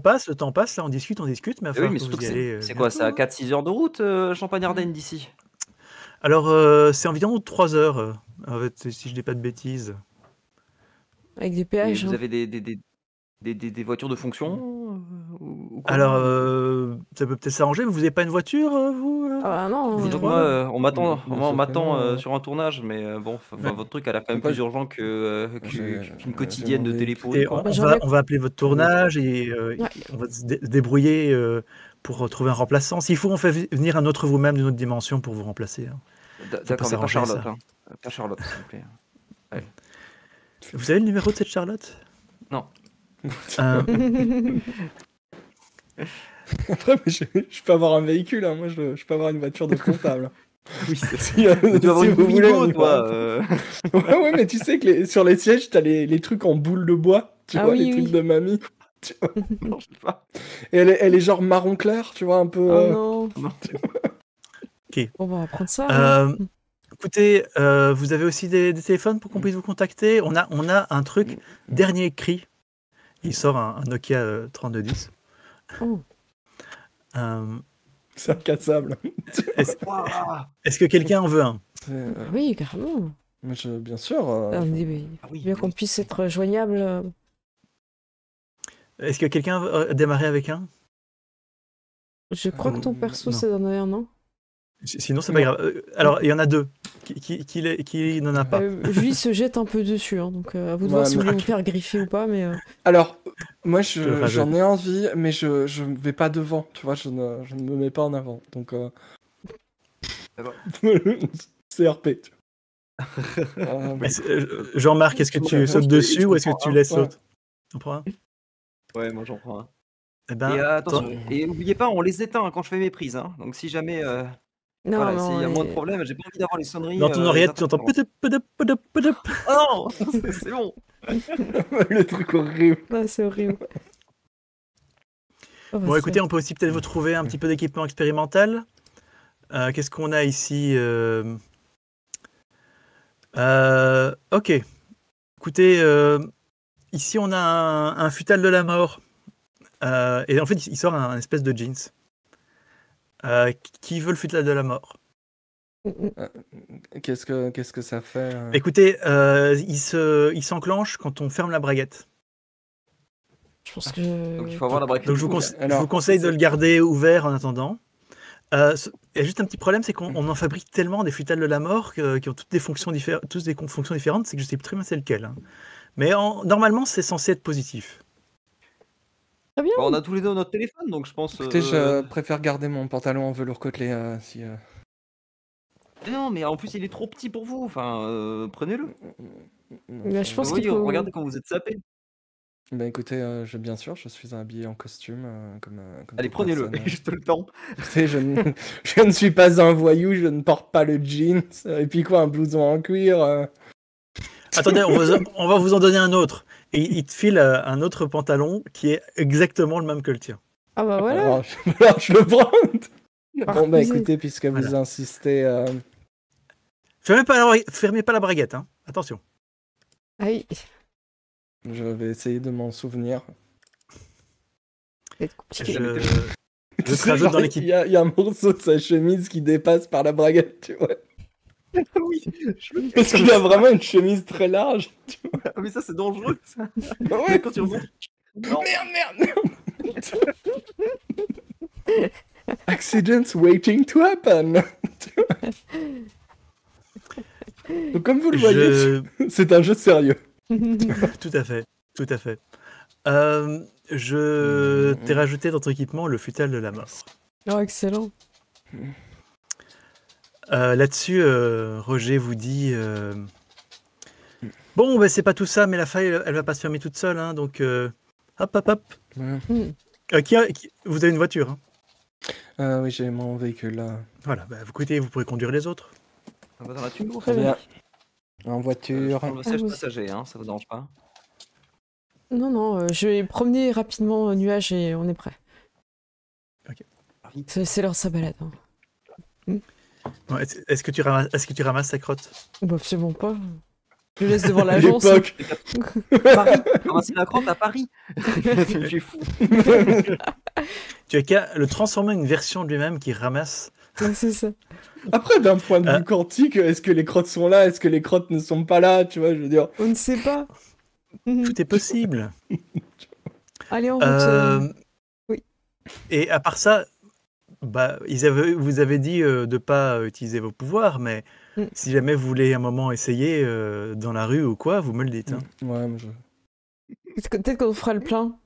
passe, là on discute, mais il va Eh oui, falloir mais que surtout vous que y allez c'est quoi? C'est à bientôt, hein. 4-6 heures de route, Champagne-Ardenne d'ici? Alors, c'est environ 3 heures, en fait, si je dis pas de bêtises. Avec des Et péages. vous Hein. avez des voitures de fonction ou quoi? Alors, ça peut peut-être s'arranger, mais vous n'avez pas une voiture, vous Ah non. Vous Dis donc, trois, moi, là on m'attend Bien sûr que non. sur un tournage, mais bon, Ouais. votre truc a l'air quand même Pourquoi plus urgent j'ai qu'une j'ai quotidienne mon de véhicule. téléphone, Écoutez, quoi. Bah, j'en ai- on va appeler votre tournage et Ouais. on va se débrouiller pour trouver un remplaçant. S'il faut, on fait venir un autre vous-même d'une autre dimension pour vous remplacer, hein. Ça peut D'accord, mais pas s'arranger, Charlotte, ça. hein. Pas Charlotte, s'il vous plaît. Ouais. Vous avez le numéro de cette Charlotte? Non. Après, mais je peux avoir un véhicule, hein. Moi je peux avoir une voiture de comptable. Oui, Si, mais tu vas avoir si une vous voulez, on Wigo, y toi. va. Ouais, mais tu sais que sur les sièges, t'as les trucs en boule de bois, tu Ah vois, oui, les trucs oui. de mamie. Tu vois. Non, je sais pas. Et elle est genre marron clair, tu vois, un peu. Oh non. Non. Ok. On va prendre ça. hein. Écoutez, vous avez aussi des téléphones pour qu'on puisse vous contacter? On a un truc, dernier cri. Il sort un Nokia 3210. Oh. C'est incassable. Waouh. Est-ce que quelqu'un en veut un? Oui, carrément. Bien sûr. On dit, mais Ah oui, bien qu'on puisse être joignable. Est-ce que quelqu'un veut démarrer avec un? Je crois que ton perso, non. c'est d'en avoir un, non? Sinon, c'est pas Non. grave. Alors, il y en a deux. Qui n'en a pas? Julie se jette un peu dessus, hein, donc à vous de Ouais, voir si vous mais- voulez vous faire griffer ou pas, mais Alors, moi le rajoute. j'en ai envie, mais je ne vais pas devant, tu vois, je ne me mets pas en avant. Donc. D'accord. CRP. Tu Jean-Marc, est-ce que tu sautes dessus ou est-ce que tu laisses l'autre? T'en prends un? Ouais, moi j'en prends un. Eh ben, Et attention, attends. et n'oubliez pas, on les éteint quand je fais mes prises, hein. Donc si jamais, non, voilà, non. s'il y a moins de et- problèmes, j'ai pas envie d'avoir les sonneries. Dans ton les oreillette, tu entends interférences. peut-être. Oh non, c'est bon. Le truc horrible. Ah, c'est horrible. Oh, bah, Bon, c'est- écoutez, on peut aussi peut-être vous trouver un petit peu d'équipement expérimental. Qu'est-ce qu'on a ici? Ok. Écoutez, ici on a un futal de la mort. Et en fait, il sort un espèce de jeans. Qui veut le futal de la mort? Qu'est-ce que ça fait Écoutez, il s'enclenche quand on ferme la braguette. Je pense que. Donc il faut avoir la braquette. Donc je du coup, je vous conseille de le garder ouvert en attendant. Il y a juste un petit problème, c'est qu'on en fabrique tellement des futals de la mort qui ont toutes des fonctions différentes, c'est que je sais plus très bien c'est lequel, hein. Mais normalement, c'est censé être positif. Très bien. Bon, on a tous les deux notre téléphone, donc je pense. Écoutez, je préfère garder mon pantalon en velours côtelé si. Non, mais en plus il est trop petit pour vous. Enfin, prenez-le. Mais je pense Oui, qu'il faut. regardez quand vous êtes sapé. Ben écoutez, bien sûr, je suis habillé en costume comme. Allez, toute prenez-le. personne. Je te le tends. Écoutez, je ne suis pas un voyou, je ne porte pas le jeans. Et puis quoi, un blouson en cuir Attendez, on va vous en donner un autre. Et il te file un autre pantalon qui est exactement le même que le tien. Ah bah voilà. Alors, je le prends. Bon, bah Parfait. écoutez, puisque vous Voilà. insistez. Fermez pas la braguette, hein. Attention. Aïe. Je vais essayer de m'en souvenir. Ça va être compliqué. Je Tu te sais, rajoute genre, dans l'équipe. Il y a un morceau de sa chemise qui dépasse par la braguette, tu vois. Oui. Parce qu'il a vraiment une chemise très large. Ah, mais ça c'est dangereux. Ça. Ouais. Quand tu remontes. Non. Merde. Accidents waiting to happen. Donc comme vous le voyez, c'est un jeu sérieux. Tout à fait, tout à fait. Je t'ai rajouté dans ton équipement le futal de la mort. Oh, excellent. Là-dessus, Roger vous dit bon, bah, c'est pas tout ça, mais la faille, elle va pas se fermer toute seule, hein, donc hop. Hmm. Vous avez une voiture, hein? Oui, j'ai mon véhicule là. Voilà, bah, écoutez, vous pourrez conduire les autres. Ça va dans la thune. Très bien. En Je voiture. prends le siège oui. passager, hein, ça vous dérange pas? Non, non, je vais promener rapidement au nuage et on est prêt. C'est l'heure de sa balade. Hein. Bon, est-ce que tu ramasses ta crotte? Bah, absolument pas. Je le laisse devant l'agence. L'époque. Paris, ramasser la crotte à Paris. Je suis fou. Tu as qu'à le transformer en une version de lui-même qui ramasse. Ouais, c'est ça. Après, d'un point de vue quantique, est-ce que les crottes sont là? Est-ce que les crottes ne sont pas là? Tu vois, je veux dire. On ne sait pas. Tout est possible. Allez, en route. Oui. Et à part ça, bah, vous avez dit de ne pas utiliser vos pouvoirs, mais si jamais vous voulez un moment essayer dans la rue ou quoi, vous me le dites. Hein. Ouais, mais Peut-être qu'on fera le plein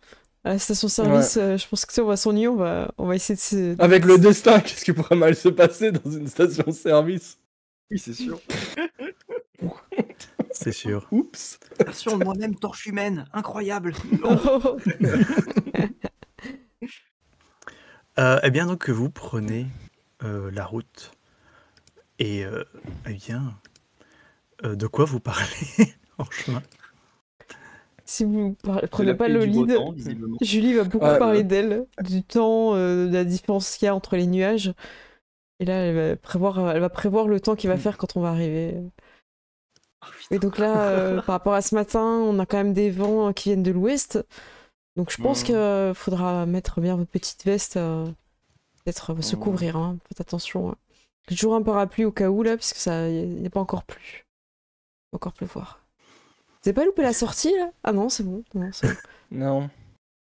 à la station-service. Je pense que si on va s'ennuyer, on va essayer de se... Avec le destin, qu'est-ce qui pourrait mal se passer dans une station-service? Oui, c'est sûr. C'est sûr. Oups. Version de moi-même torche humaine, incroyable. Eh bien, donc, vous prenez la route. Et, eh bien, de quoi vous parlez en chemin? Si vous prenez pas le lead, Julie va beaucoup parler d'elle, du temps, de la différence qu'il y a entre les nuages. Et là, elle va prévoir le temps qu'il va faire quand on va arriver. Et donc là, par rapport à ce matin, on a quand même des vents qui viennent de l'ouest. Donc je pense qu'il faudra mettre bien votre petite veste, peut-être se couvrir. Hein. Faites attention. Hein. J'ai toujours un parapluie au cas où, là, parce que ça, il n'y a pas encore plu. Encore pleuvoir. Vous avez pas loupé la sortie, là? Ah non, c'est bon. Non.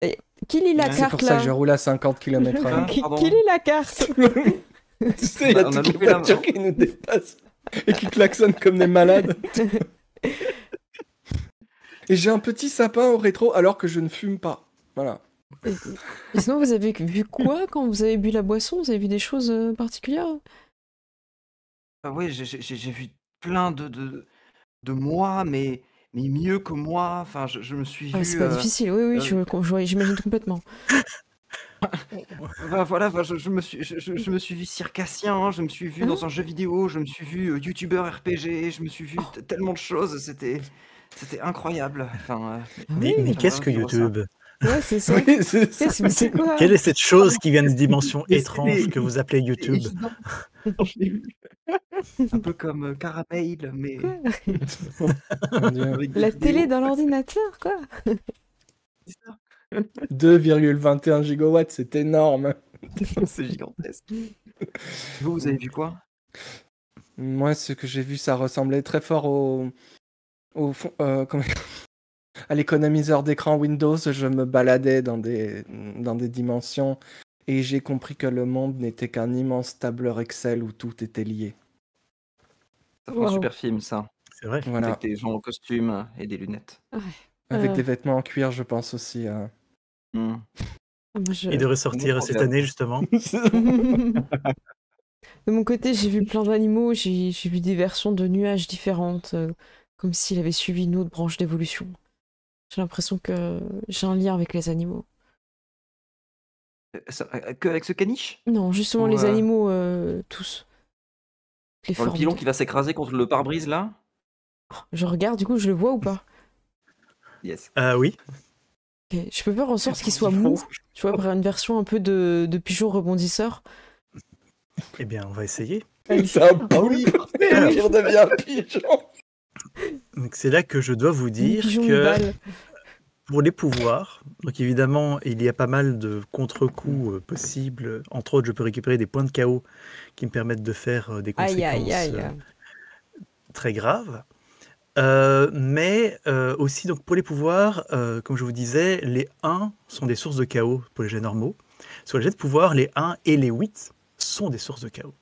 Et, qui lit la carte, là? C'est pour ça que je roule à 50 km/h. Qui lit la carte? Tu sais, il y a toutes les voitures qui nous dépassent et qui klaxonnent comme des malades. Et j'ai un petit sapin au rétro alors que je ne fume pas. Voilà. Et sinon, vous avez vu quoi quand vous avez bu la boisson? Vous avez vu des choses particulières? Oui, j'ai vu plein de moi, mais mieux que moi. Enfin, je me suis vu. C'est pas difficile, oui, j'imagine complètement. Voilà, je me suis vu circassien, je me suis vu dans un jeu vidéo, je me suis vu youtubeur RPG, je me suis vu tellement de choses, c'était incroyable. Enfin, mais qu'est-ce que YouTube? Ouais, c'est ça. Oui, c'est quoi? Quelle est cette chose qui vient de dimensions étranges que vous appelez YouTube? Un peu comme Caramel, mais... La télé dans l'ordinateur, quoi. 2,21 gigawatts, c'est énorme. C'est gigantesque. Vous avez vu quoi? Moi, ce que j'ai vu, ça ressemblait très fort à l'économiseur d'écran Windows. Je me baladais dans des dimensions et j'ai compris que le monde n'était qu'un immense tableur Excel où tout était lié. Ça fait un super film, ça. C'est vrai. Voilà. Avec des gens en costume et des lunettes. Avec des vêtements en cuir, je pense aussi. Il devrait sortir cette année, justement. De mon côté, j'ai vu plein d'animaux, j'ai vu des versions de nuages différentes, comme s'il avait suivi une autre branche d'évolution. J'ai l'impression que j'ai un lien avec les animaux. Que avec ce caniche? Non, justement, les animaux, tous. Les le pilon qui va s'écraser contre le pare-brise, là? Je regarde, du coup, je le vois ou pas? Yes. Oui. Okay. Je peux faire en sorte qu'il soit mou, tu vois, une version un peu de pigeon rebondisseur. Eh bien, on va essayer. C'est un oui, on devient un pigeon. Donc c'est là que je dois vous dire que pour les pouvoirs, donc évidemment, il y a pas mal de contre-coups possibles. Entre autres, je peux récupérer des points de chaos qui me permettent de faire des conséquences très graves. Mais aussi, donc, pour les pouvoirs, comme je vous disais, les 1 sont des sources de chaos pour les jets normaux. Sur les jets de pouvoir, les 1 et les 8 sont des sources de chaos.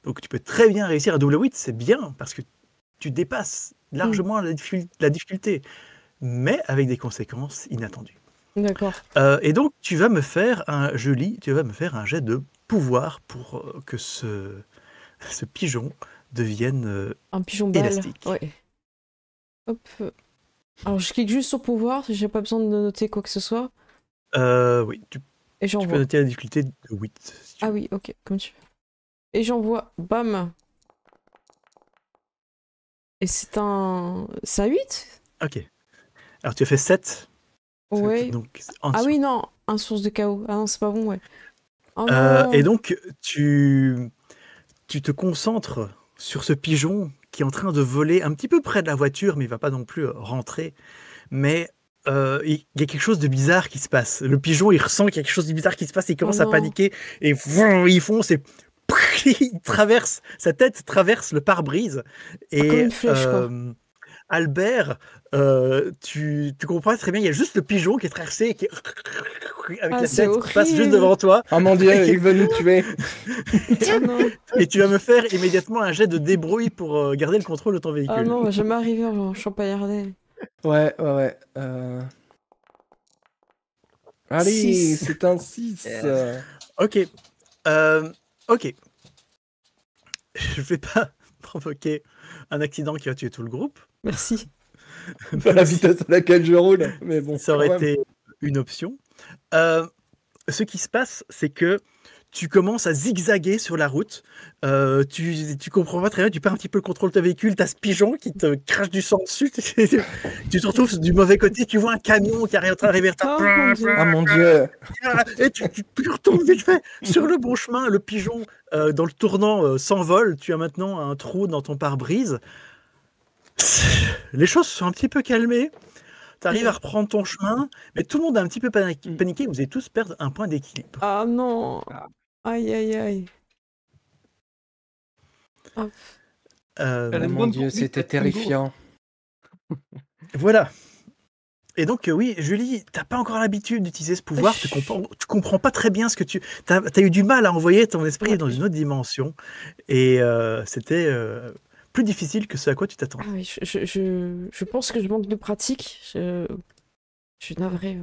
Donc tu peux très bien réussir à double 8, c'est bien, parce que tu dépasses largement la difficulté, mais avec des conséquences inattendues. D'accord. Et donc tu vas me faire un jet de pouvoir pour que ce pigeon devienne un pigeon élastique. Balle. Ouais. Hop. Alors je clique juste sur pouvoir, j'ai pas besoin de noter quoi que ce soit. Oui, tu peux noter la difficulté de 8. Si tu veux. Oui, ok, comme tu veux. Et j'envoie, bam. Et c'est un 8? Ok. Alors tu as fait 7. Ouais. Donc, en Ah dessous. oui, non, un source de chaos. Ah non, c'est pas bon, ouais. Oh Et non. donc, tu te concentres sur ce pigeon qui est en train de voler un petit peu près de la voiture, mais il va pas non plus rentrer. Mais il y a quelque chose de bizarre qui se passe. Le pigeon, il ressent quelque chose de bizarre qui se passe, il commence à non. paniquer et il fonce et il traverse, sa tête traverse le pare-brise. Comme Et une flèche, quoi. Albert, tu comprends très bien, il y a juste le pigeon qui est traversé et qui avec Ah, la c'est tête qui passe juste horrible. devant toi. Oh mon dieu, il veut nous tuer. Ah non. Et tu vas me faire immédiatement un jet de débrouille pour garder le contrôle de ton Ah véhicule. non, on va jamais arriver en Champagnardais. Ouais. Allez, Six. c'est un 6. Yes. Ok. Ok. Je vais pas provoquer un accident qui va tuer tout le groupe. Merci. Pas la vitesse à laquelle je roule, mais bon. Ça aurait quand même. été une option. Ce qui se passe, c'est que tu commences à zigzaguer sur la route. Tu comprends pas très bien, tu perds un petit peu le contrôle de ton véhicule. Tu as ce pigeon qui te crache du sang dessus. Tu te retrouves du mauvais côté. Tu vois un camion qui arrive en train d'arriver. Oh mon Dieu. Ah mon dieu. Et tu retournes vite fait sur le bon chemin. Le pigeon, dans le tournant, s'envole. Tu as maintenant un trou dans ton pare-brise. Les choses sont un petit peu calmées. Tu arrives à reprendre ton chemin, mais tout le monde a un petit peu paniqué. Vous allez tous perdre un point d'équilibre. Ah non. Ah. Aïe, aïe, aïe. Ah, Euh, Elle a Oh une mon bonne dieu, conduite, c'était cette Twingo. terrifiant. Voilà. Et donc, oui, Julie, t'as pas encore l'habitude d'utiliser ce pouvoir. Tu comprends pas très bien ce que tu... T'as eu du mal à envoyer ton esprit dans une autre dimension. Et c'était plus difficile que ce à quoi tu t'attends. Ah oui, je pense que je manque de pratique. Je suis navrée.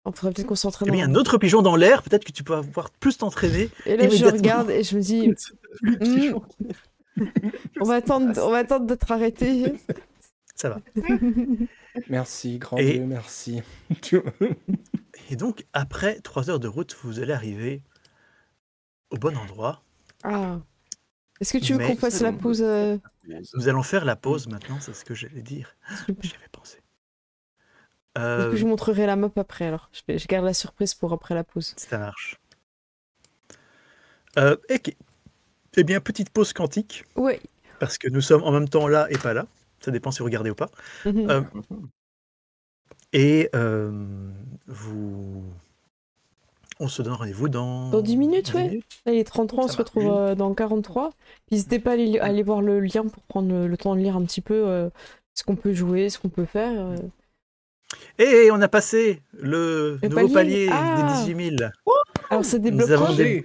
On faudrait peut-être qu'on s'entraîne. Eh bien, un autre pigeon dans l'air, peut-être que tu peux pouvoir plus t'entraîner. Et là, je immédiatement. regarde et je me dis, on va attendre d'être arrêté. Ça va. Merci, grand Et- Dieu, merci. Et donc, après 3 heures de route, vous allez arriver au bon endroit. Ah. Est-ce que tu veux Mais- qu'on fasse la pause Nous allons faire la pause maintenant, c'est ce que j'allais dire. Super. J'y avais pensé. Est-ce que je vous montrerai la map après alors. Je garde la surprise pour après la pause. Ça marche. Eh bien, petite pause quantique, Ouais. parce que nous sommes en même temps là et pas là. Ça dépend si vous regardez ou pas. Mhm. Et on se donne rendez-vous dans... Dans 10 minutes, ouais. Là, il est 33, on Ça se retrouve dans 43. Puis n'hésitez pas à aller voir le lien pour prendre le temps de lire un petit peu ce qu'on peut jouer, ce qu'on peut faire. Et on a passé le nouveau palier. palier Ah. des 18 000. Alors c'est des Nous blocs avons quoi des-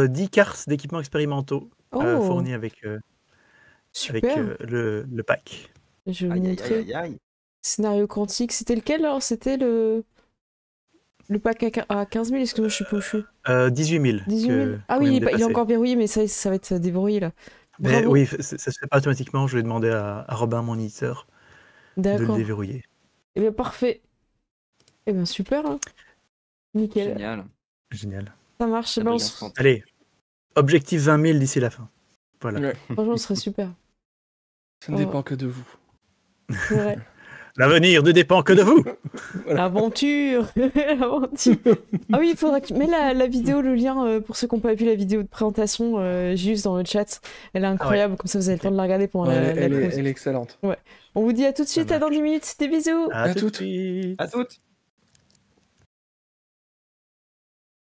10 cartes d'équipements expérimentaux Oh, fournis avec super. le pack. Je vais vous Aïe, aïe, montrer. aïe, aïe. Scénario quantique. C'était lequel alors? C'était le pack à 15 000, excuse-moi, je suis pas où je suis. 18 000. 18 000. Ah oui, il est encore verrouillé, mais ça va être déverrouillé là. Mais Bravo. oui, ça se fait pas automatiquement. Je vais demander à Robin, mon éditeur, de le D'accord. déverrouiller. Eh bien, parfait. Eh bien, super. Hein. Nickel. Génial. Génial. Ça marche. La Ben, brillance quantique. Allez, objectif 20 000 d'ici la fin. Voilà. Ouais, franchement, ce serait super. ça ne dépend que de vous. C'est vrai. L'avenir ne dépend que de vous. L'aventure. L'aventure. Ah oui, il faudra que tu mets la vidéo, le lien pour ceux qui n'ont pas vu la vidéo de présentation, juste dans le chat. Elle est incroyable, comme ça vous avez le temps de la regarder pendant la elle pause. est excellente. On vous dit à tout de suite, Ça à dans 10 minutes. Des bisous. À À tout de toutes. suite. À toutes.